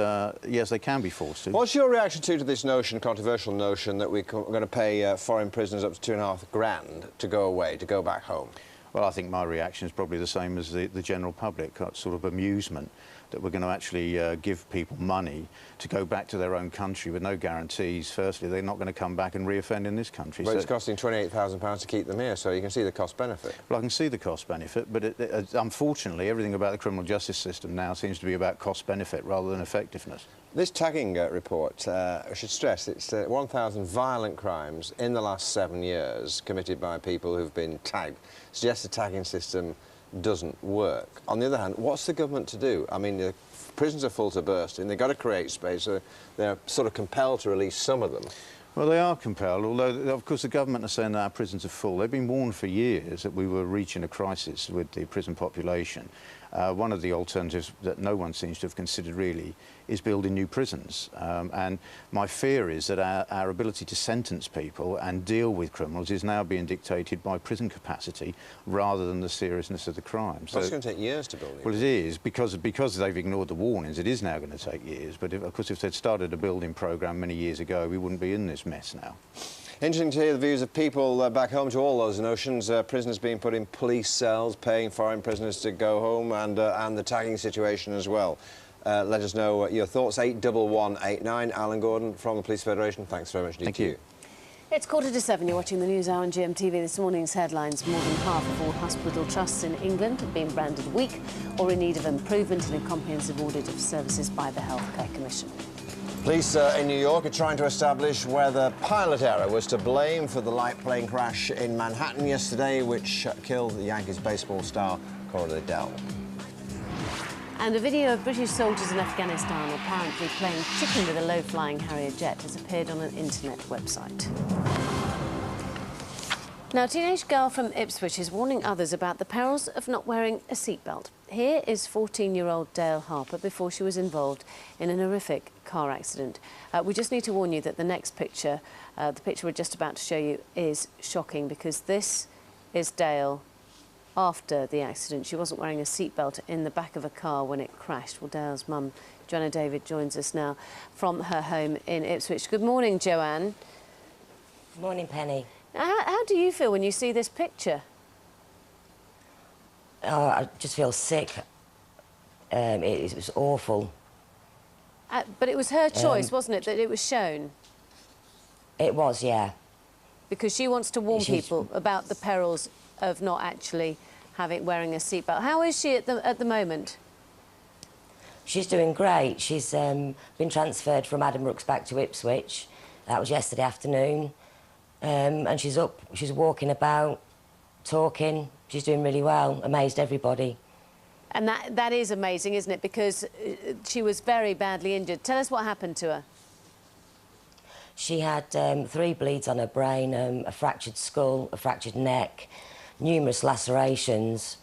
yes, they can be forced to. What's your reaction to this notion, controversial notion, that we're going to pay foreign prisoners up to £2.5 grand to go away, to go back home? Well, I think my reaction is probably the same as the general public, sort of amusement that we're going to actually give people money to go back to their own country with no guarantees. Firstly, they're not going to come back and reoffend in this country. But so it's costing £28,000 to keep them here, so you can see the cost-benefit. Well, I can see the cost-benefit, but unfortunately, everything about the criminal justice system now seems to be about cost-benefit rather than effectiveness. This tagging report, I should stress, it's 1,000 violent crimes in the last 7 years committed by people who've been tagged. Suggests the tagging system doesn't work. On the other hand, what's the government to do? I mean, the prisons are full to bursting. They've got to create space, so they're sort of compelled to release some of them. Well, they are compelled, although, of course, the government are saying that our prisons are full. They've been warned for years that we were reaching a crisis with the prison population. One of the alternatives that no one seems to have considered really is building new prisons. And my fear is that our ability to sentence people and deal with criminals is now being dictated by prison capacity rather than the seriousness of the crime. So it's going to take years to build. Well, it is, because they've ignored the warnings. It is now going to take years. But, of course, if they'd started a building programme many years ago, we wouldn't be in this mess now. Interesting to hear the views of people back home to all those notions. Prisoners being put in police cells, paying foreign prisoners to go home, and the tagging situation as well. Let us know your thoughts. 81189. Alan Gordon from the Police Federation. Thanks very much indeed. Thank you. It's 6:45. You're watching the News Hour on GMTV. This morning's headlines: more than half of all hospital trusts in England have been branded weak or in need of improvement in a comprehensive audit of services by the Healthcare Commission. Police in New York are trying to establish whether pilot error was to blame for the light plane crash in Manhattan yesterday, which killed the Yankees baseball star Corey Liddell. And a video of British soldiers in Afghanistan apparently playing chicken with a low-flying Harrier jet has appeared on an internet website. Now, a teenage girl from Ipswich is warning others about the perils of not wearing a seatbelt. Here is 14-year-old Dale Harper before she was involved in an horrific car accident. We just need to warn you that the next picture, the picture we're just about to show you, is shocking because this is Dale after the accident. She wasn't wearing a seatbelt in the back of a car when it crashed. Well, Dale's mum, Joanna David, joins us now from her home in Ipswich. Good morning, Joanne. Good morning, Penny. How do you feel when you see this picture? Oh, I just feel sick. It was awful. But it was her choice, wasn't it, that it was shown? It was, yeah. Because she wants to warn people about the perils of not actually wearing a seatbelt. How is she at the moment? She's doing great. She's been transferred from Addenbrooke's back to Ipswich. That was yesterday afternoon. And she's up, she's walking about, talking. She's doing really well, amazed everybody. And that is amazing, isn't it? Because she was very badly injured. Tell us what happened to her. She had 3 bleeds on her brain, a fractured skull, a fractured neck, numerous lacerations.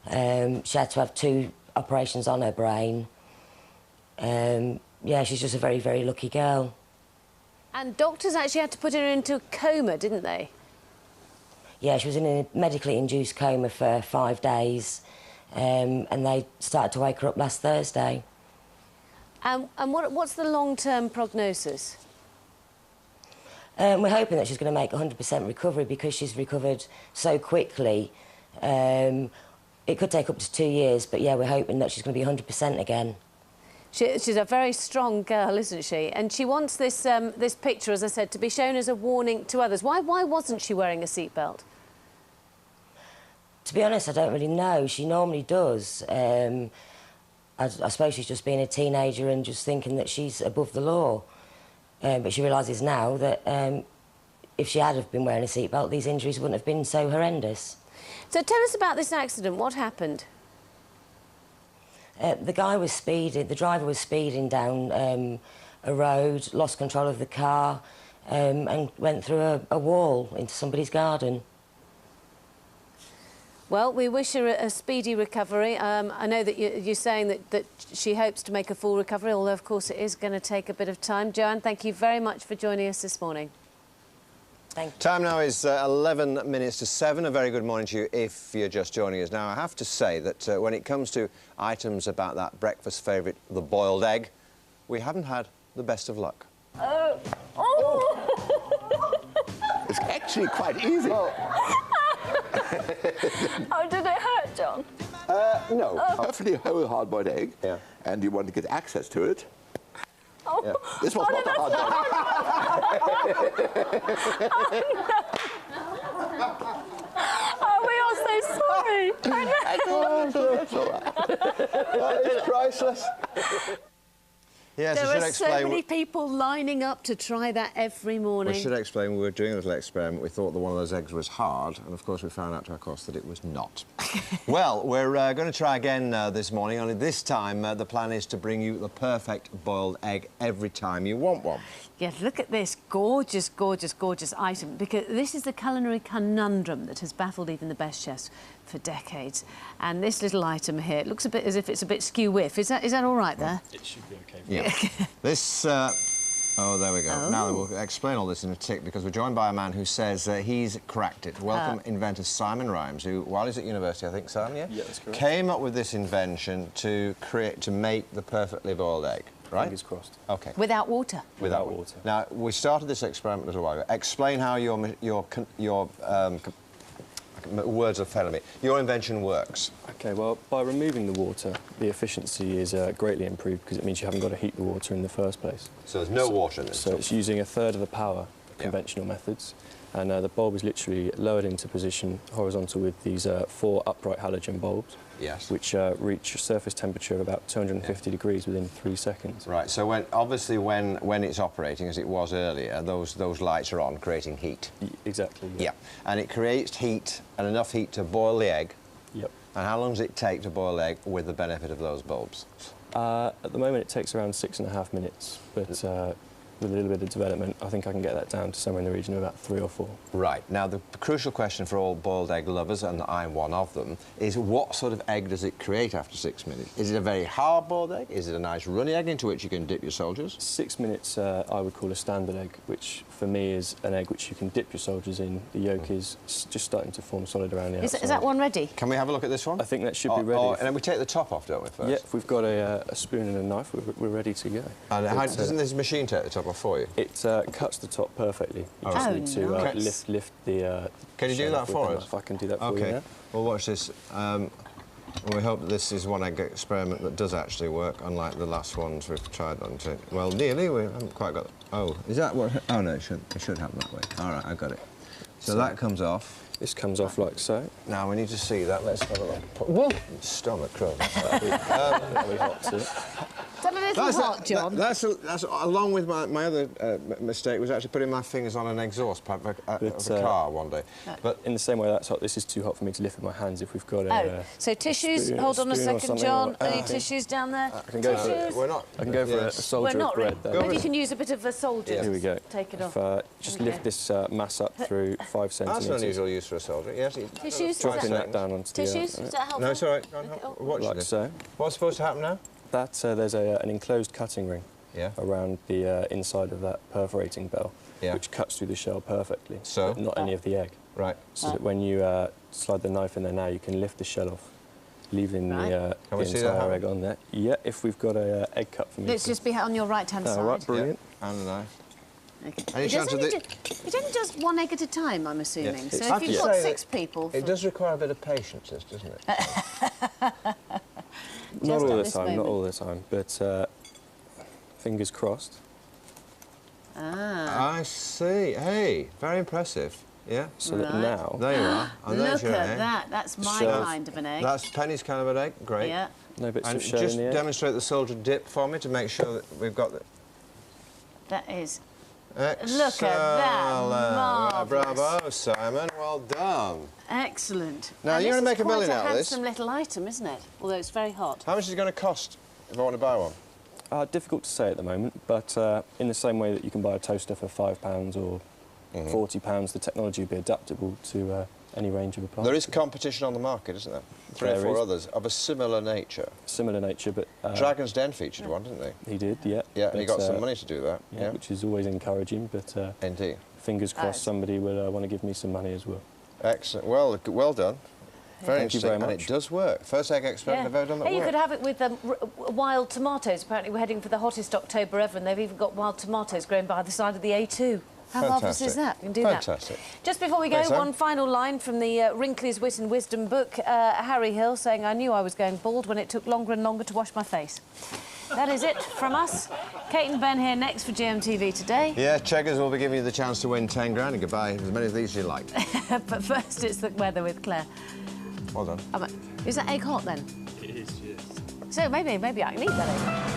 She had to have 2 operations on her brain. Yeah, she's just a very, very lucky girl. And doctors actually had to put her into a coma, didn't they? Yeah, she was in a medically induced coma for 5 days, and they started to wake her up last Thursday. And what's the long-term prognosis? We're hoping that she's going to make 100% recovery because she's recovered so quickly. It could take up to 2 years, but yeah, we're hoping that she's going to be 100% again. She's a very strong girl, isn't she? And she wants this this picture, as I said, to be shown as a warning to others. Why wasn't she wearing a seatbelt? To be honest, I don't really know. She normally does. I suppose she's just being a teenager and just thinking that she's above the law. But she realises now that if she had have been wearing a seatbelt, these injuries wouldn't have been so horrendous. So tell us about this accident. What happened? The driver was speeding down a road, lost control of the car, and went through a wall into somebody's garden. Well, we wish her a speedy recovery. I know that you're saying that she hopes to make a full recovery, although, of course, it is going to take a bit of time. Joanne, thank you very much for joining us this morning. Thank you. Time now is 11 minutes to 7. A very good morning to you if you're just joining us. Now, I have to say that when it comes to items about that breakfast favourite, the boiled egg, we haven't had the best of luck. It's actually quite easy. Oh, did it hurt, John? No, perfectly whole hard-boiled egg, and you want to get access to it. Oh, yeah. This was not a oh, we are so sorry. That's all right. That is priceless. Yes, there I should are explain. so many people lining up to try that every morning. We should explain, we were doing a little experiment. We thought that one of those eggs was hard, and of course we found out to our cost that it was not. Well, we're going to try again this morning, only this time the plan is to bring you the perfect boiled egg every time you want one. Yes, look at this gorgeous, gorgeous, gorgeous item, because this is the culinary conundrum that has baffled even the best chefs for decades. And this little item here, it looks a bit as if it's a bit skew-whiff. Is that all right there? It should be OK. Yeah. This... Oh, there we go. Oh. Now we'll explain all this in a tick, because we're joined by a man who says he's cracked it. Welcome inventor Simon Rhymes, who, while he's at university, I think, Simon, yeah? Yeah, that's correct. Came up with this invention to make the perfectly boiled egg, right? Fingers crossed. OK. Without water? Without water. Now, we started this experiment a little while ago. Explain how your words are failing me. Your invention works. OK, well, by removing the water, the efficiency is greatly improved, because it means you haven't got to heat the water in the first place. So there's no water in this? So it's using a third of the power of conventional methods. And the bulb is literally lowered into position horizontal with these 4 upright halogen bulbs, which reach a surface temperature of about 250 degrees within 3 seconds. Right, so obviously when it's operating, as it was earlier, those lights are on, creating heat. Exactly. Yeah, and it creates heat, and enough heat to boil the egg. Yep. And how long does it take to boil the egg with the benefit of those bulbs? At the moment, it takes around 6.5 minutes, but with a little bit of development, I think I can get that down to somewhere in the region of about 3 or 4. Right. Now, the crucial question for all boiled egg lovers, and I'm one of them, is what sort of egg does it create after 6 minutes? Is it a very hard-boiled egg? Is it a nice runny egg into which you can dip your soldiers? 6 minutes, I would call a standard egg, which for me is an egg which you can dip your soldiers in. The yolk is just starting to form solid around the outside. Is that one ready? Can we have a look at this one? I think that should be ready. And then we take the top off, don't we, first? Yeah, if we've got a spoon and a knife, we're ready to go. And doesn't this machine take the top off for you? It cuts the top perfectly. You just need to lift the... Can you do that for us? I can do that for you now. Well, watch this. We hope that this is one egg experiment that does actually work, unlike the last ones we've tried on. Well, nearly. We haven't quite got... Oh, is that what... Oh, no, it should happen that way. All right, I got it. So that comes off. This comes off like so. Now, we need to see that. Let's have a look. Whoa! Stomach crumbs. Very hot too. Is that a little hot, John? That's along with my other mistake was actually putting my fingers on an exhaust pipe of a car one day. But in the same way that's hot, this is too hot for me to lift with my hands if we've got a... so tissues, hold on a second, John. Any tissues down there? I can go for a soldier of bread. Maybe you can use a bit of a soldier. Here we go. Take it off. Just lift this mass up through 5 centimetres. That's an unusual use for a soldier. Yes. Tissues? Dropping that down onto the... Tissues? Does that help? No, it's all right. Watch like this. so. What's supposed to happen now? That there's an enclosed cutting ring around the inside of that perforating bell, which cuts through the shell perfectly, but not any of the egg. Right. So that when you slide the knife in there now, you can lift the shell off, leaving the entire egg on there. Yeah, if we've got a egg cut for me. Let's just be on your right-hand side. All right, brilliant. And a knife. Okay. It only does one egg at a time, I'm assuming. Yeah. So if you've got 6 people... It does require a bit of patience, doesn't it? Not all the time, but fingers crossed. I see. Hey, very impressive. Yeah. So that now... There you are. And look at that. That's my kind of an egg. That's Penny's kind of an egg. Great. Yeah. No bits and of shell in the egg. Just demonstrate the soldier dip for me to make sure that we've got the... That is... Excellent. Look at that. Marvellous. Bravo, Simon. Well done. Excellent. Now, you're going to make a million out of this. It's quite a handsome little item, isn't it? Although it's very hot. How much is it going to cost if I want to buy one? Difficult to say at the moment, but in the same way that you can buy a toaster for £5 or £40, the technology will be adaptable to any range of appliances. There is competition on the market, isn't there? 3 or 4 others of a similar nature. Similar nature, but... Dragon's Den featured one, didn't they? He did, yeah. Yeah, and he got some money to do that. Yeah, which is always encouraging, but... Indeed. fingers crossed somebody will want to give me some money as well. Excellent. Well done. Very Thank you interesting, very much. and it does work. First egg experiment I've ever done that Hey, you worked. could have it with wild tomatoes. Apparently we're heading for the hottest October ever, and they've even got wild tomatoes growing by the side of the A2. How marvellous is that? You can do Fantastic. that. Just before we go, Thanks, Sam. one final line from the Wrinkly's Wit and Wisdom book. Harry Hill saying, I knew I was going bald when it took longer and longer to wash my face. That is it from us. Kate and Ben here next for GMTV Today. Yeah, Cheggers will be giving you the chance to win 10 grand and goodbye as many of these as you like. But first, it's the weather with Claire. Well done. Is that egg hot, then? It is, yes. So maybe I can eat that egg.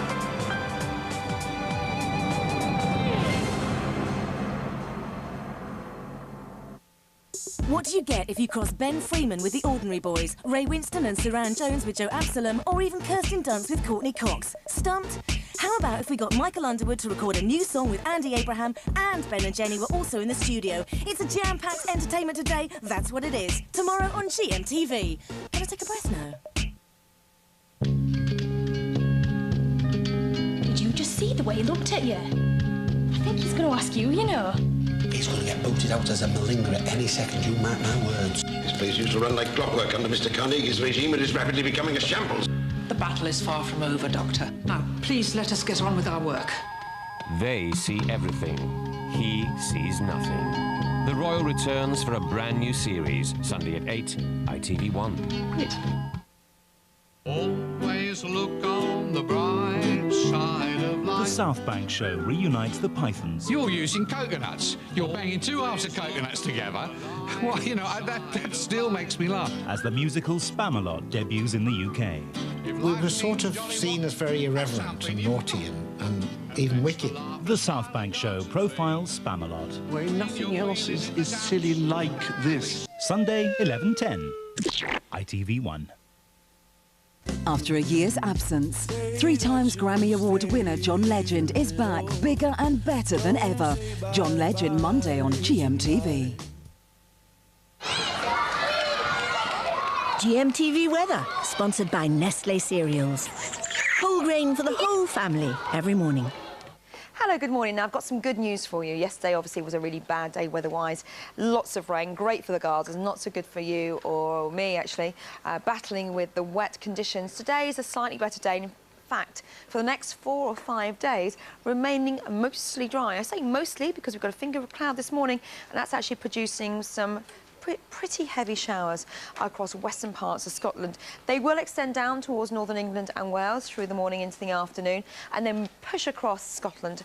What do you get if you cross Ben Freeman with the Ordinary Boys, Ray Winston and Saran Jones with Joe Absalom, or even Kirsten Dunst with Courtney Cox? Stumped? How about if we got Michael Underwood to record a new song with Andy Abraham and Ben and Jenny were also in the studio? It's a jam-packed entertainment today, that's what it is. Tomorrow on GMTV. Gonna take a breath now. Did you just see the way he looked at you? I think he's going to ask you, you know. He's going to get booted out as a malingerer any second, you mark my words. This place used to run like clockwork under Mr. Carnegie's regime. It is rapidly becoming a shambles. The battle is far from over, Doctor. Now, please let us get on with our work. They see everything. He sees nothing. The Royal returns for a brand new series, Sunday at 8, ITV1. Great. Always look on the bright side of life. The South Bank Show reunites the Pythons. You're using coconuts. You're banging two halves of coconuts together. Well, you know, that still makes me laugh. As the musical Spamalot debuts in the UK. We were sort of seen as very irreverent and naughty and even wicked. The South Bank Show profiles Spamalot. Where nothing else is silly like this. Sunday, 11:10. ITV1. After a year's absence, 3 times Grammy Award winner John Legend is back, bigger and better than ever. John Legend, Monday on GMTV. GMTV weather, sponsored by Nestle Cereals. Whole grain for the whole family, every morning. Hello, good morning. Now, I've got some good news for you. Yesterday, obviously, was a really bad day weather-wise. Lots of rain, great for the gardens, not so good for you or me, actually, battling with the wet conditions. Today is a slightly better day. In fact, for the next 4 or 5 days, remaining mostly dry. I say mostly because we've got a finger of cloud this morning, and that's actually producing some pretty heavy showers across western parts of Scotland. They will extend down towards northern England and Wales through the morning into the afternoon, and then push across Scotland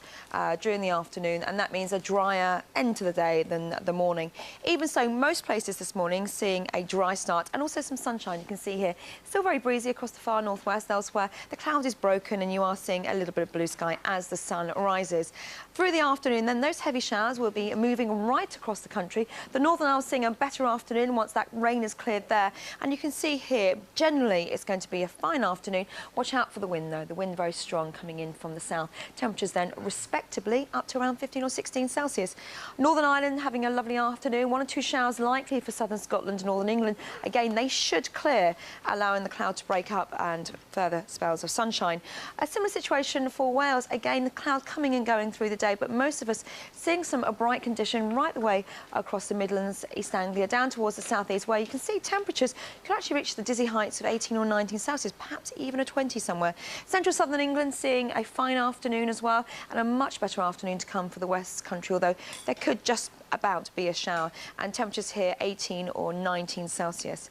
during the afternoon, and that means a drier end to the day than the morning. Even so, most places this morning seeing a dry start and also some sunshine. You can see here, still very breezy across the far northwest. Elsewhere, the cloud is broken and you are seeing a little bit of blue sky as the sun rises. Through the afternoon, then, those heavy showers will be moving right across the country. The Northern Isles seeing a better afternoon once that rain is cleared there. And you can see here, generally, it's going to be a fine afternoon. Watch out for the wind, though. The wind very strong coming in from the south. Temperatures then, respectively, up to around 15 or 16 Celsius. Northern Ireland having a lovely afternoon. 1 or 2 showers likely for southern Scotland and northern England. Again, they should clear, allowing the cloud to break up and further spells of sunshine. A similar situation for Wales. Again, the cloud coming and going through the day, but most of us seeing some bright condition right the way across the Midlands, East Anglia, down towards the southeast, where you can see temperatures could actually reach the dizzy heights of 18 or 19 Celsius, perhaps even a 20 somewhere. Central southern England seeing a fine afternoon as well, and a much better afternoon to come for the West Country, although there could just about be a shower, and temperatures here 18 or 19 Celsius.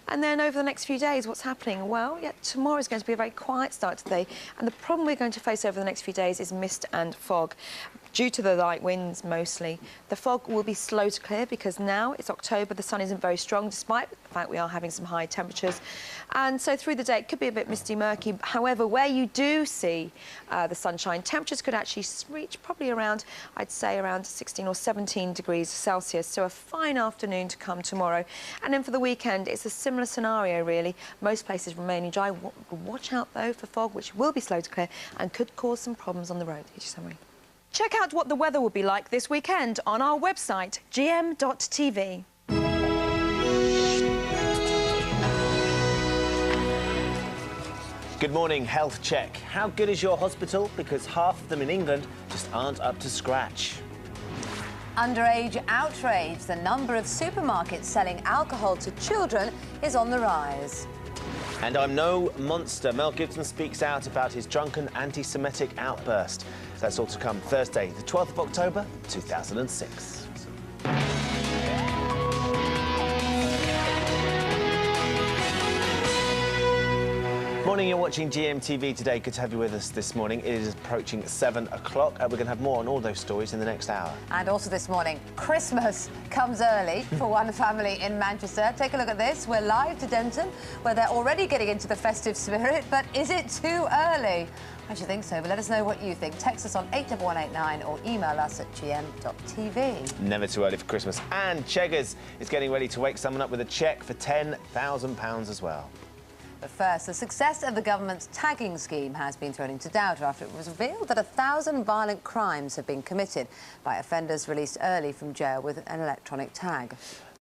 And then over the next few days, what's happening? Well, yeah, tomorrow is going to be a very quiet start to the day, and the problem we're going to face over the next few days is mist and fog. Due to the light winds mostly, the fog will be slow to clear because now it's October, the sun isn't very strong despite the fact we are having some high temperatures. And so through the day it could be a bit misty, murky. However, where you do see the sunshine, temperatures could actually reach probably around, I'd say around 16 or 17 degrees Celsius. So a fine afternoon to come tomorrow. And then for the weekend, it's a similar scenario really. Most places remaining dry. Watch out though for fog, which will be slow to clear and could cause some problems on the road. Here's your summary. Check out what the weather will be like this weekend on our website, gm.tv. Good morning, Health Check. How good is your hospital? Because half of them in England just aren't up to scratch. Underage outrage. The number of supermarkets selling alcohol to children is on the rise. And I'm no monster. Mel Gibson speaks out about his drunken anti-Semitic outburst. That's all to come Thursday, the 12th of October, 2006. Morning, you're watching GMTV today. Good to have you with us this morning. It is approaching 7 o'clock. We're going to have more on all those stories in the next hour. And also this morning, Christmas comes early for one family in Manchester. Take a look at this. We're live to Denton, where they're already getting into the festive spirit. But is it too early? I should think so, but let us know what you think. Text us on 81189 or email us at gm.tv. Never too early for Christmas. And Cheggers is getting ready to wake someone up with a cheque for £10,000 as well. But first, the success of the government's tagging scheme has been thrown into doubt after it was revealed that 1,000 violent crimes have been committed by offenders released early from jail with an electronic tag.